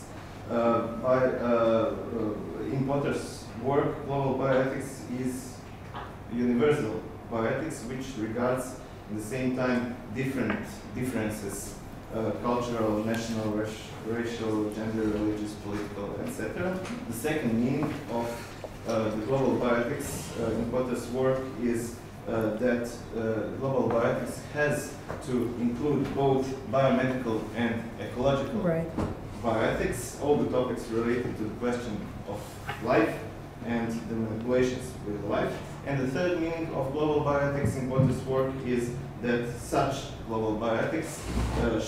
In Potter's work, global bioethics is universal bioethics, which regards at the same time differences, cultural, national, racial, gender, religious, political, etc. The second meaning of the global bioethics in Potter's work is that global bioethics has to include both biomedical and ecological bioethics, all the topics related to the question of life and the manipulations with life. And the third meaning of global bioethics in Potter's work is that such global bioethics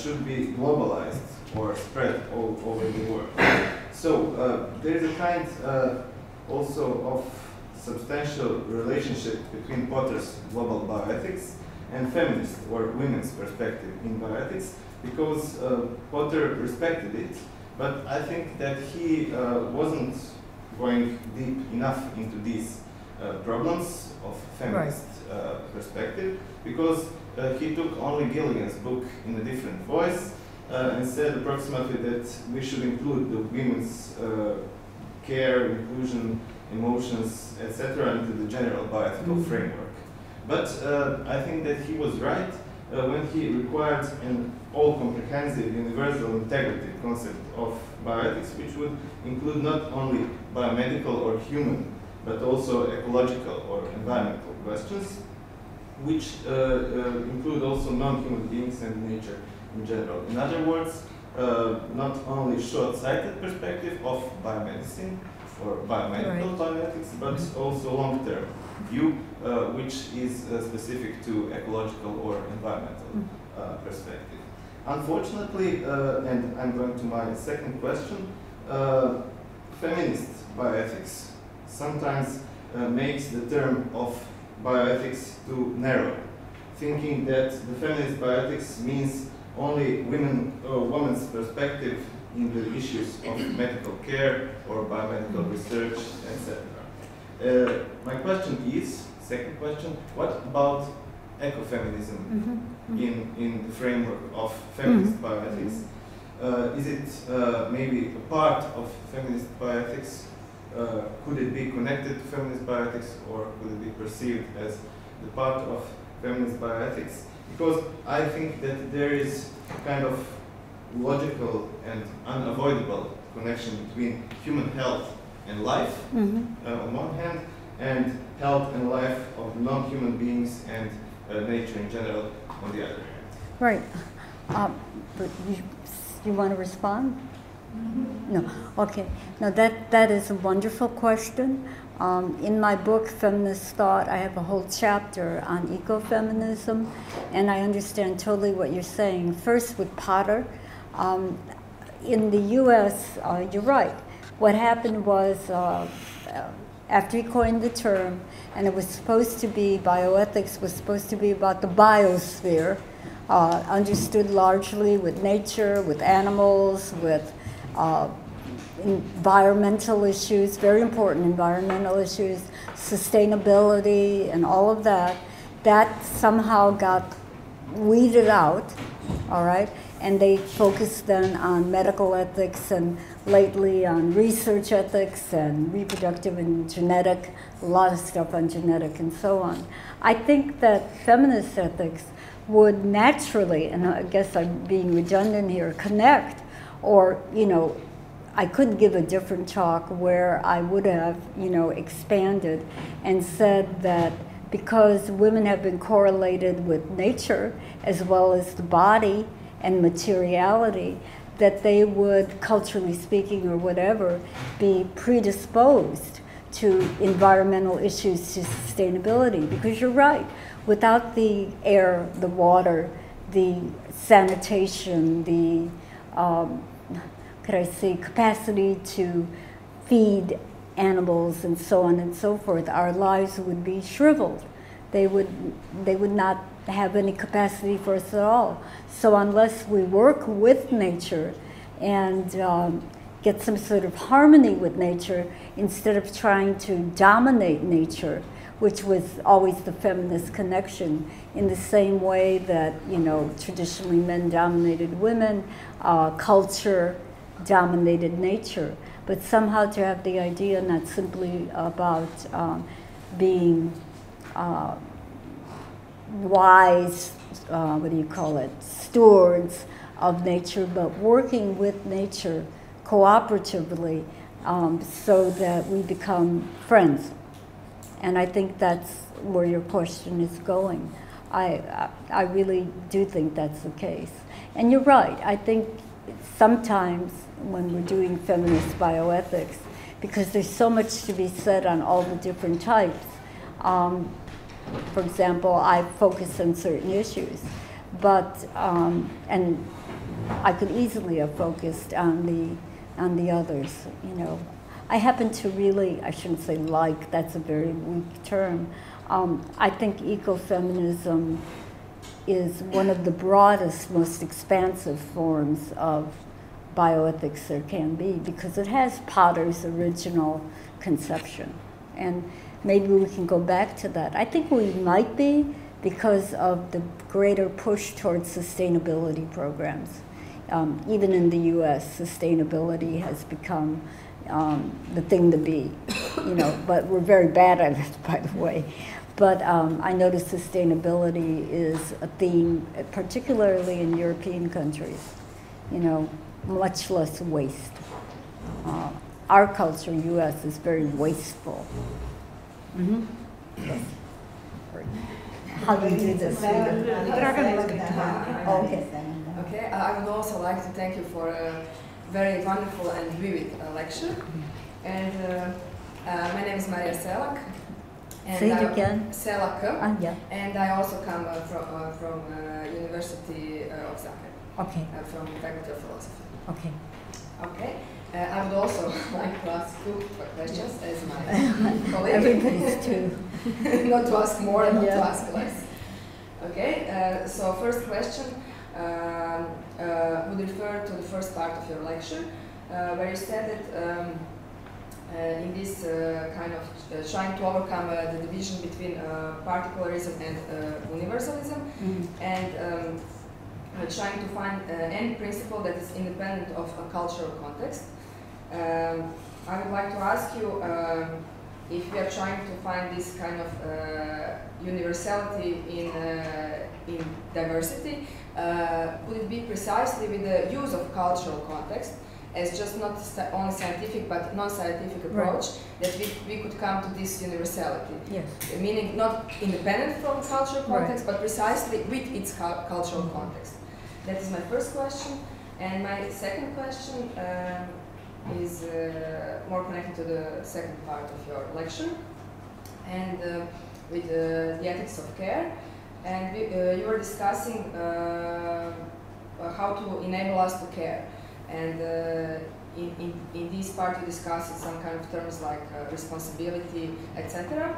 should be globalized or spread all over the world. So there is a kind also of substantial relationship between Potter's global bioethics and feminist or women's perspective in bioethics, because Potter respected it, but I think that he wasn't going deep enough into these problems of feminist perspective, because he took only Gilligan's book in a different voice and said approximately that we should include the women's care, inclusion, emotions, etc. into the general bioethical framework. But I think that he was right when he required an all-comprehensive, universal, integrated concept of bioethics, which would include not only biomedical or human, but also ecological or environmental questions, which include also non-human beings and nature in general. In other words, not only short-sighted perspective of biomedicine or biomedical bioethics, but also long-term view, which is specific to ecological or environmental perspective. Unfortunately, and I'm going to my second question, feminist bioethics sometimes makes the term of bioethics too narrow, thinking that the feminist bioethics means only women's perspective in the issues of medical care or biomedical research, etc. My question is, second question, what about ecofeminism in the framework of feminist bioethics? Is it maybe a part of feminist bioethics? Could it be connected to feminist bioethics, or could it be perceived as the part of feminist bioethics? Because I think that there is a kind of logical and unavoidable connection between human health and life on one hand, and health and life of non-human beings and nature in general on the other hand. Right. But you want to respond? No. Okay. No, that is a wonderful question. In my book, Feminist Thought, I have a whole chapter on ecofeminism, and I understand totally what you're saying. First, with Potter, in the U.S., you're right. What happened was, after he coined the term, and it was supposed to be, bioethics was supposed to be about the biosphere, understood largely with nature, with animals, with environmental issues, very important environmental issues, sustainability, and all of that. That somehow got weeded out, all right? And they focused then on medical ethics, and lately on research ethics and reproductive and genetic, a lot of stuff on genetic and so on. I think that feminist ethics would naturally, and I guess I'm being redundant here, connect, or, you know, I could give a different talk where I would have, you know, expanded and said that because women have been correlated with nature as well as the body and materiality, that they would, culturally speaking or whatever, be predisposed to environmental issues, to sustainability. Because you're right, without the air, the water, the sanitation, the could I say, capacity to feed animals and so on and so forth, our lives would be shriveled. They would not have any capacity for us at all. So unless we work with nature and get some sort of harmony with nature, instead of trying to dominate nature, which was always the feminist connection, in the same way that, you know, traditionally men dominated women, culture dominated nature, but somehow to have the idea not simply about being wise, what do you call it, stewards of nature, but working with nature cooperatively so that we become friends. And I think that's where your question is going. I really do think that's the case. And you're right, I think sometimes when we're doing feminist bioethics, because there's so much to be said on all the different types, For example, I focus on certain issues, but and I could easily have focused on the others. You know, I happen to really, I shouldn't say like, that's a very weak term. I think ecofeminism is one of the broadest, most expansive forms of bioethics there can be, because it has Potter's original conception. And maybe we can go back to that. I think we might be, because of the greater push towards sustainability programs. Even in the US, sustainability has become the thing to be, you know, but we're very bad at it, by the way. But I notice sustainability is a theme, particularly in European countries, you know, much less waste. Our culture, US, is very wasteful. Mm-hmm. Yes. How do you do this? Okay, I would also like to thank you for a very wonderful and vivid lecture. And my name is Maria Selak. And say it again. Selak. Yeah. And I also come from University of Zagreb. Okay. From Faculty of Philosophy. Okay. Okay. I would also like to ask two questions as my colleague. Everybody's two. Not to ask more and not to ask less. Okay. So first question would refer to the first part of your lecture, where you said that in this kind of trying to overcome the division between particularism and universalism, and trying to find any principle that is independent of a cultural context. I would like to ask you if we are trying to find this kind of universality in diversity, would it be precisely with the use of cultural context as just not only scientific but non-scientific approach, that we could come to this universality? Yes. Meaning not independent from cultural context, but precisely with its cultural context. That is my first question. And my second question is more connected to the second part of your lecture, and with the ethics of care. And you were discussing how to enable us to care. And in this part you discussed some kind of terms like responsibility, etc.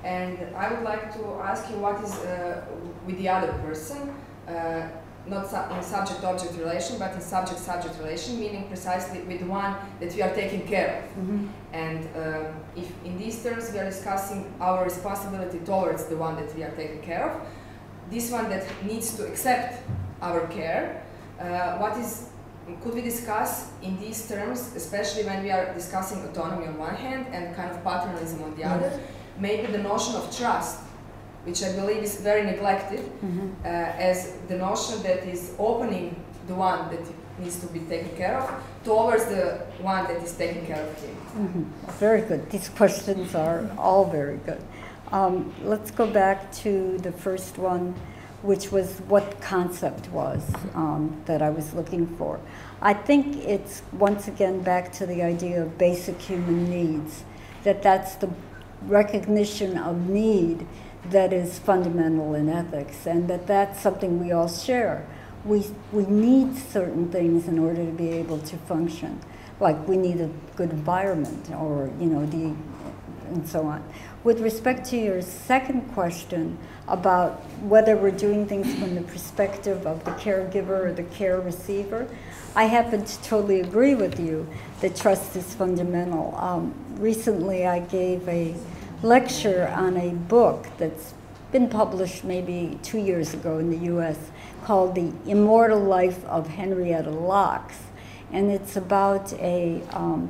And I would like to ask you what is with the other person, not in subject-object relation, but in subject-subject relation, meaning precisely with the one that we are taking care of. And if in these terms we are discussing our responsibility towards the one that we are taking care of, this one that needs to accept our care, could we discuss in these terms, especially when we are discussing autonomy on one hand and kind of paternalism on the other, maybe the notion of trust, which I believe is very neglected, as the notion that is opening the one that needs to be taken care of towards the one that is taking care of him. Very good. These questions are all very good. Let's go back to the first one, which was what concept was that I was looking for. I think it's once again back to the idea of basic human needs, that's the recognition of need that is fundamental in ethics, and that's something we all share. We need certain things in order to be able to function, like we need a good environment, or and so on. With respect to your second question about whether we're doing things from the perspective of the caregiver or the care receiver, I happen to totally agree with you that trust is fundamental. Recently I gave a lecture on a book that's been published maybe 2 years ago in the US called The Immortal Life of Henrietta Lacks. And it's about a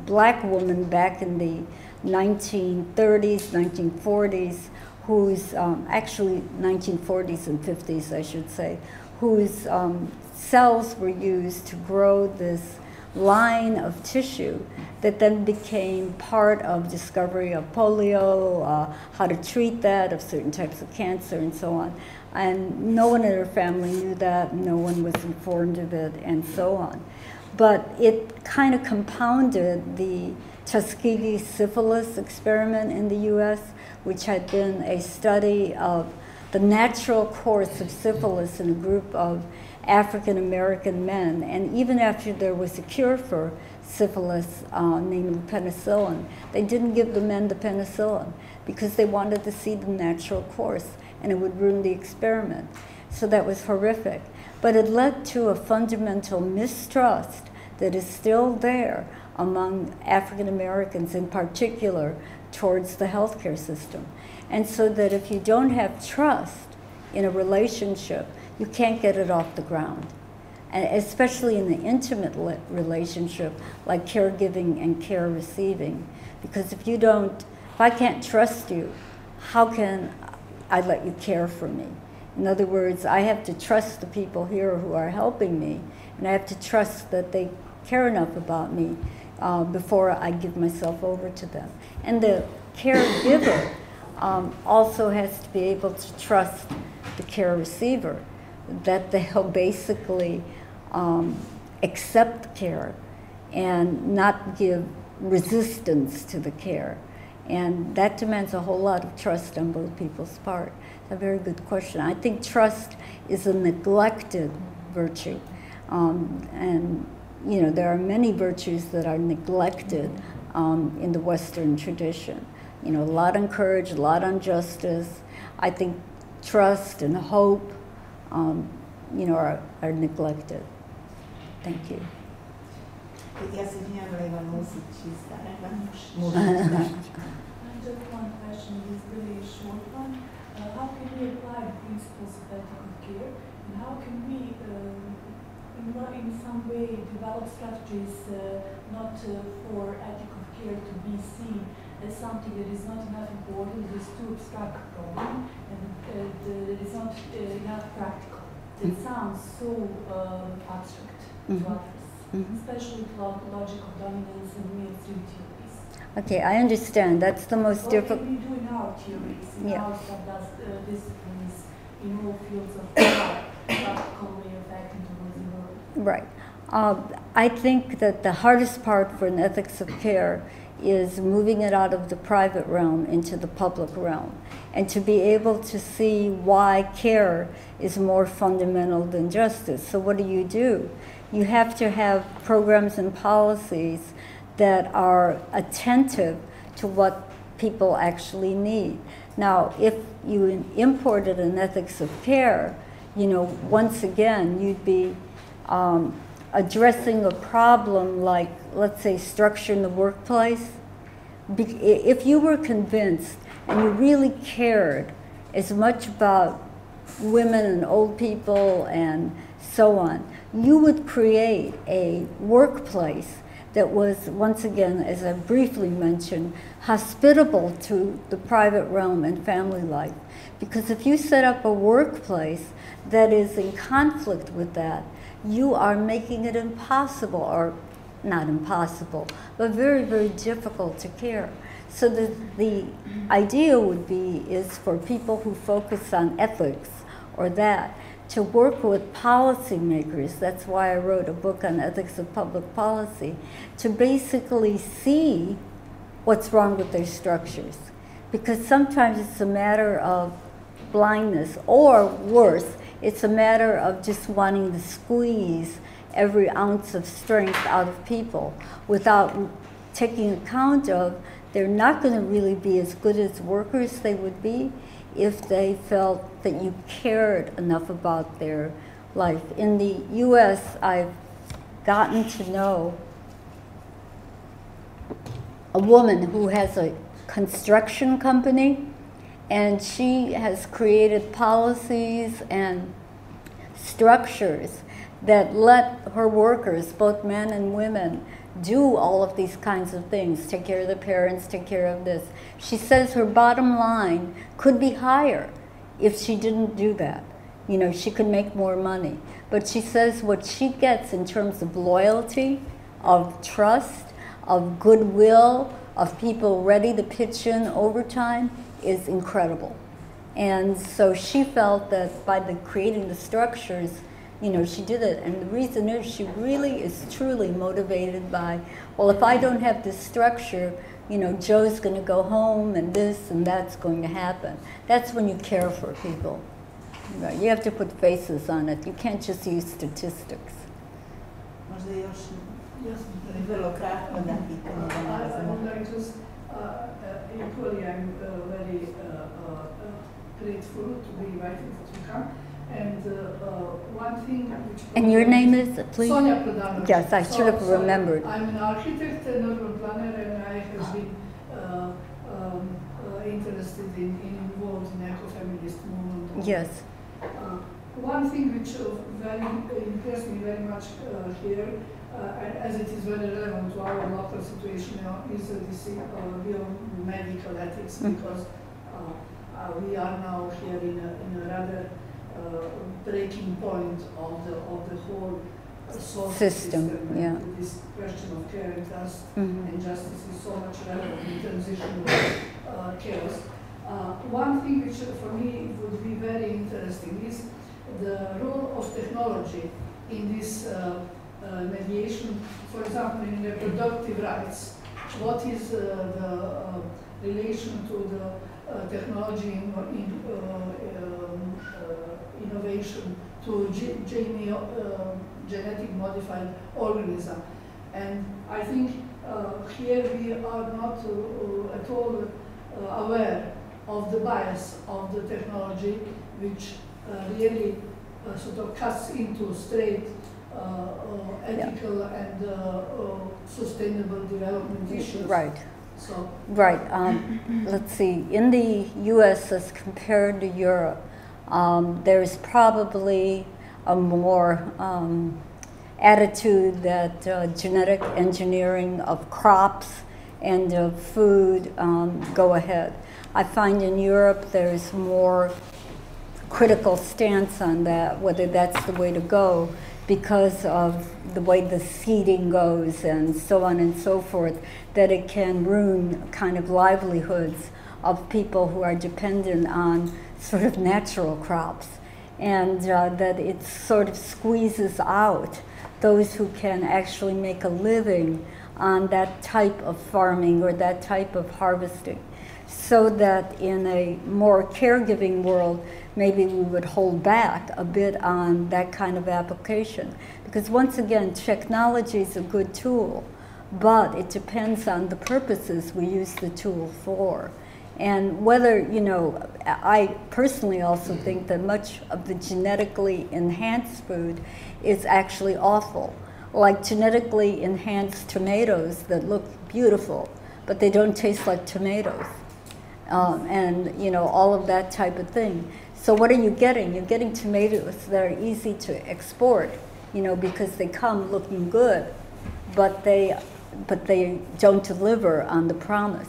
black woman back in the 1930s, 1940s, whose, actually 1940s and 50s, I should say, whose cells were used to grow this line of tissue that then became part of discovery of polio, how to treat that, of certain types of cancer, and so on. And no one in her family knew that, no one was informed of it, and so on. but it kind of compounded the Tuskegee syphilis experiment in the US, which had been a study of the natural course of syphilis in a group of African American men. And even after there was a cure for syphilis, namely penicillin, they didn't give the men the penicillin because they wanted to see the natural course, and it would ruin the experiment. So that was horrific. But it led to a fundamental mistrust that is still there among African Americans in particular towards the healthcare system. And so that if you don't have trust in a relationship, you can't get it off the ground. And especially in the intimate relationship, like caregiving and care receiving. Because if I can't trust you, how can I let you care for me? In other words, I have to trust the people here who are helping me, and I have to trust that they care enough about me before I give myself over to them. And the caregiver also has to be able to trust the care receiver, that they'll basically accept the care and not give resistance to the care. And that demands a whole lot of trust on both people's part. It's a very good question. I think trust is a neglected virtue. And you know, there are many virtues that are neglected in the Western tradition. You know, a lot on courage, a lot on justice. I think trust and hope, you know, are neglected. Thank you. Yes, Just one question, this really short one. How can we apply the principles of ethical care, and how can we, in some way, develop strategies not for ethical care to be seen as something that is not enough important, it is too abstract a problem, and that is not enough practical. It sounds so abstract to others, especially logic of dominance and male theories. Okay, I understand. That's the most difficult. What can we do in our theories, in our disciplines, in all fields of thought, practically affecting towards the world? Right. I think that the hardest part for an ethics of care is moving it out of the private realm into the public realm, and to be able to see why care is more fundamental than justice. So what do? You have to have programs and policies that are attentive to what people actually need. Now, if you imported an ethics of care, you know, once again, you'd be addressing a problem like, let's say, structure in the workplace. If you were convinced and you really cared as much about women and old people and so on, you would create a workplace that was, once again, as I briefly mentioned, hospitable to the private realm and family life. Because if you set up a workplace that is in conflict with that, you are making it impossible, or not impossible, but very, very difficult to care. So the idea would be is for people who focus on ethics or that, to work with policymakers. That's why I wrote a book on ethics of public policy, to basically see what's wrong with their structures. Because sometimes it's a matter of blindness, or worse, it's a matter of just wanting to squeeze every ounce of strength out of people without taking account of they're not going to really be as good as workers they would be if they felt that you cared enough about their life. In the US, I've gotten to know a woman who has a construction company, and she has created policies and structures that let her workers, both men and women, do all of these kinds of things, take care of the parents, take care of this. She says her bottom line could be higher if she didn't do that. You know, she could make more money. But she says what she gets in terms of loyalty, of trust, of goodwill, of people ready to pitch in overtime is incredible. And so she felt that by creating the structures, you know, she did it. And the reason is she really is truly motivated by, well, if I don't have this structure, you know, Joe's going to go home and this and that's going to happen. That's when you care for people. You know, you have to put faces on it. You can't just use statistics. Možda još Yes. vrlo kratko da pitanje da ne I razumemo. would like to, equally, I'm very grateful to be invited to come. And one thing which... And your name is, please? Sonja Prodanović. Yes, I should have remembered. I'm an architect and urban planner, and I have been interested in involved in eco-feminist movement. Yes. One thing which very impressed me very much here, as it is very relevant to our local situation now, is this biomedical ethics, because we are now here in a rather breaking point of the whole social system. Yeah. This question of care and trust Mm-hmm. and justice is so much relevant in transitional chaos. One thing which for me would be very interesting is the role of technology in this mediation. For example, in reproductive rights, what is the relation to the technology in innovation to genetic modified organism? And I think here we are not at all aware of the bias of the technology, which really sort of cuts into straight ethical and sustainable development issues. Right. So, Right. Let's see. In the U.S. as compared to Europe, there's probably a more attitude that genetic engineering of crops and of food go ahead. I find in Europe there's more critical stance on that, whether that's the way to go, because of the way the seeding goes and so on and so forth, that it can ruin kind of livelihoods of people who are dependent on sort of natural crops, and that it sort of squeezes out those who can actually make a living on that type of farming or that type of harvesting. So that in a more caregiving world, maybe we would hold back a bit on that kind of application. Because once again, technology is a good tool, but it depends on the purposes we use the tool for. And whether, you know, I personally also think that much of the genetically enhanced food is actually awful. Like genetically enhanced tomatoes that look beautiful, but they don't taste like tomatoes. And, you know, all of that type of thing. So what are you getting? You're getting tomatoes that are easy to export, you know, because they come looking good, but they don't deliver on the promise.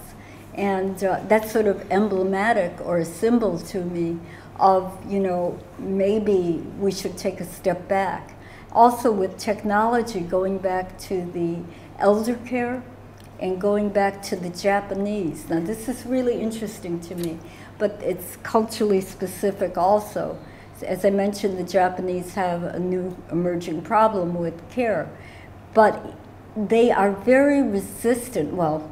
And that's sort of emblematic or a symbol to me of, you know, maybe we should take a step back. Also with technology, going back to the elder care and going back to the Japanese. Now this is really interesting to me, but it's culturally specific also. As I mentioned, the Japanese have a new emerging problem with care, but they are very resistant. Well,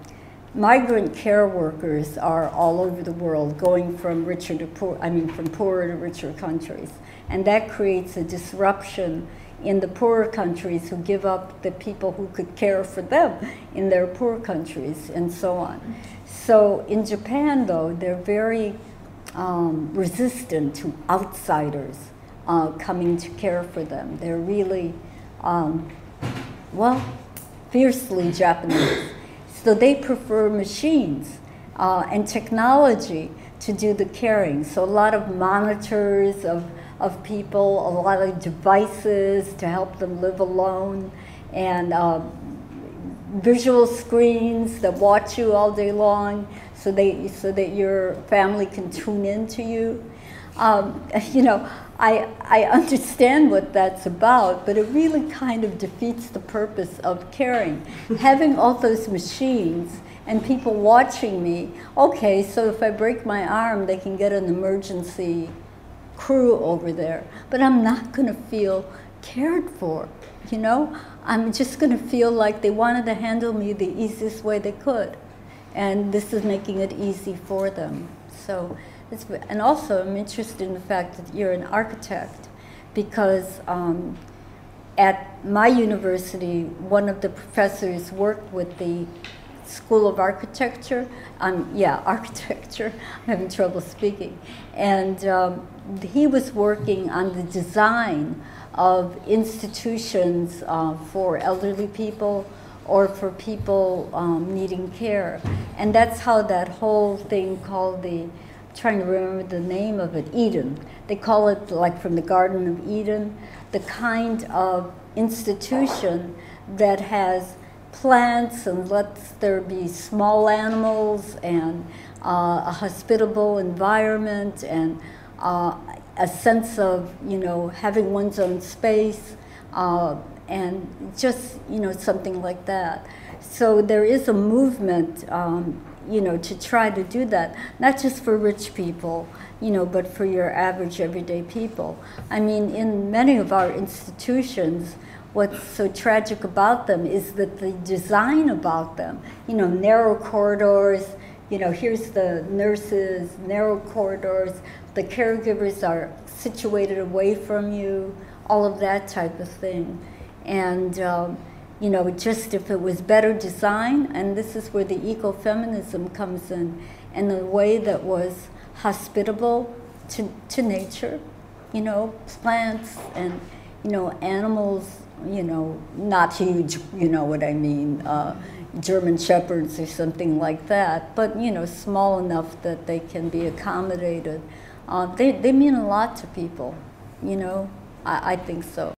migrant care workers are all over the world, going from richer to poor, from poorer to richer countries. And that creates a disruption in the poorer countries who give up the people who could care for them in their poor countries and so on. So in Japan, though, they're very resistant to outsiders coming to care for them. They're really, well, fiercely Japanese. So they prefer machines and technology to do the caring. So a lot of monitors of people, a lot of devices to help them live alone, and visual screens that watch you all day long so that your family can tune into you. You know, I understand what that's about, but it really kind of defeats the purpose of caring. Having all those machines and people watching me, okay, so if I break my arm, they can get an emergency crew over there, but I'm not going to feel, cared for, you know? I'm just going to feel like they wanted to handle me the easiest way they could. And this is making it easy for them. So, and also I'm interested in the fact that you're an architect, because at my university, one of the professors worked with the School of Architecture. Architecture. I'm having trouble speaking. And he was working on the design of institutions for elderly people or for people needing care. And that's how that whole thing called trying to remember the name of it, Eden. They call it, like, from the Garden of Eden, the kind of institution that has plants and lets there be small animals and a hospitable environment and a sense of, you know, having one's own space and just, you know, something like that. So there is a movement, you know, to try to do that, not just for rich people, you know, but for your average everyday people. I mean, in many of our institutions, what's so tragic about them is that the design about them, you know, narrow corridors, you know, here's the nurses, narrow corridors, the caregivers are situated away from you, all of that type of thing. And, you know, just if it was better design, and this is where the ecofeminism comes in a way that was hospitable to nature, you know, plants and, you know, animals, you know, not huge, you know what I mean, German shepherds or something like that, but, you know, small enough that they can be accommodated. They mean a lot to people, you know, I think so.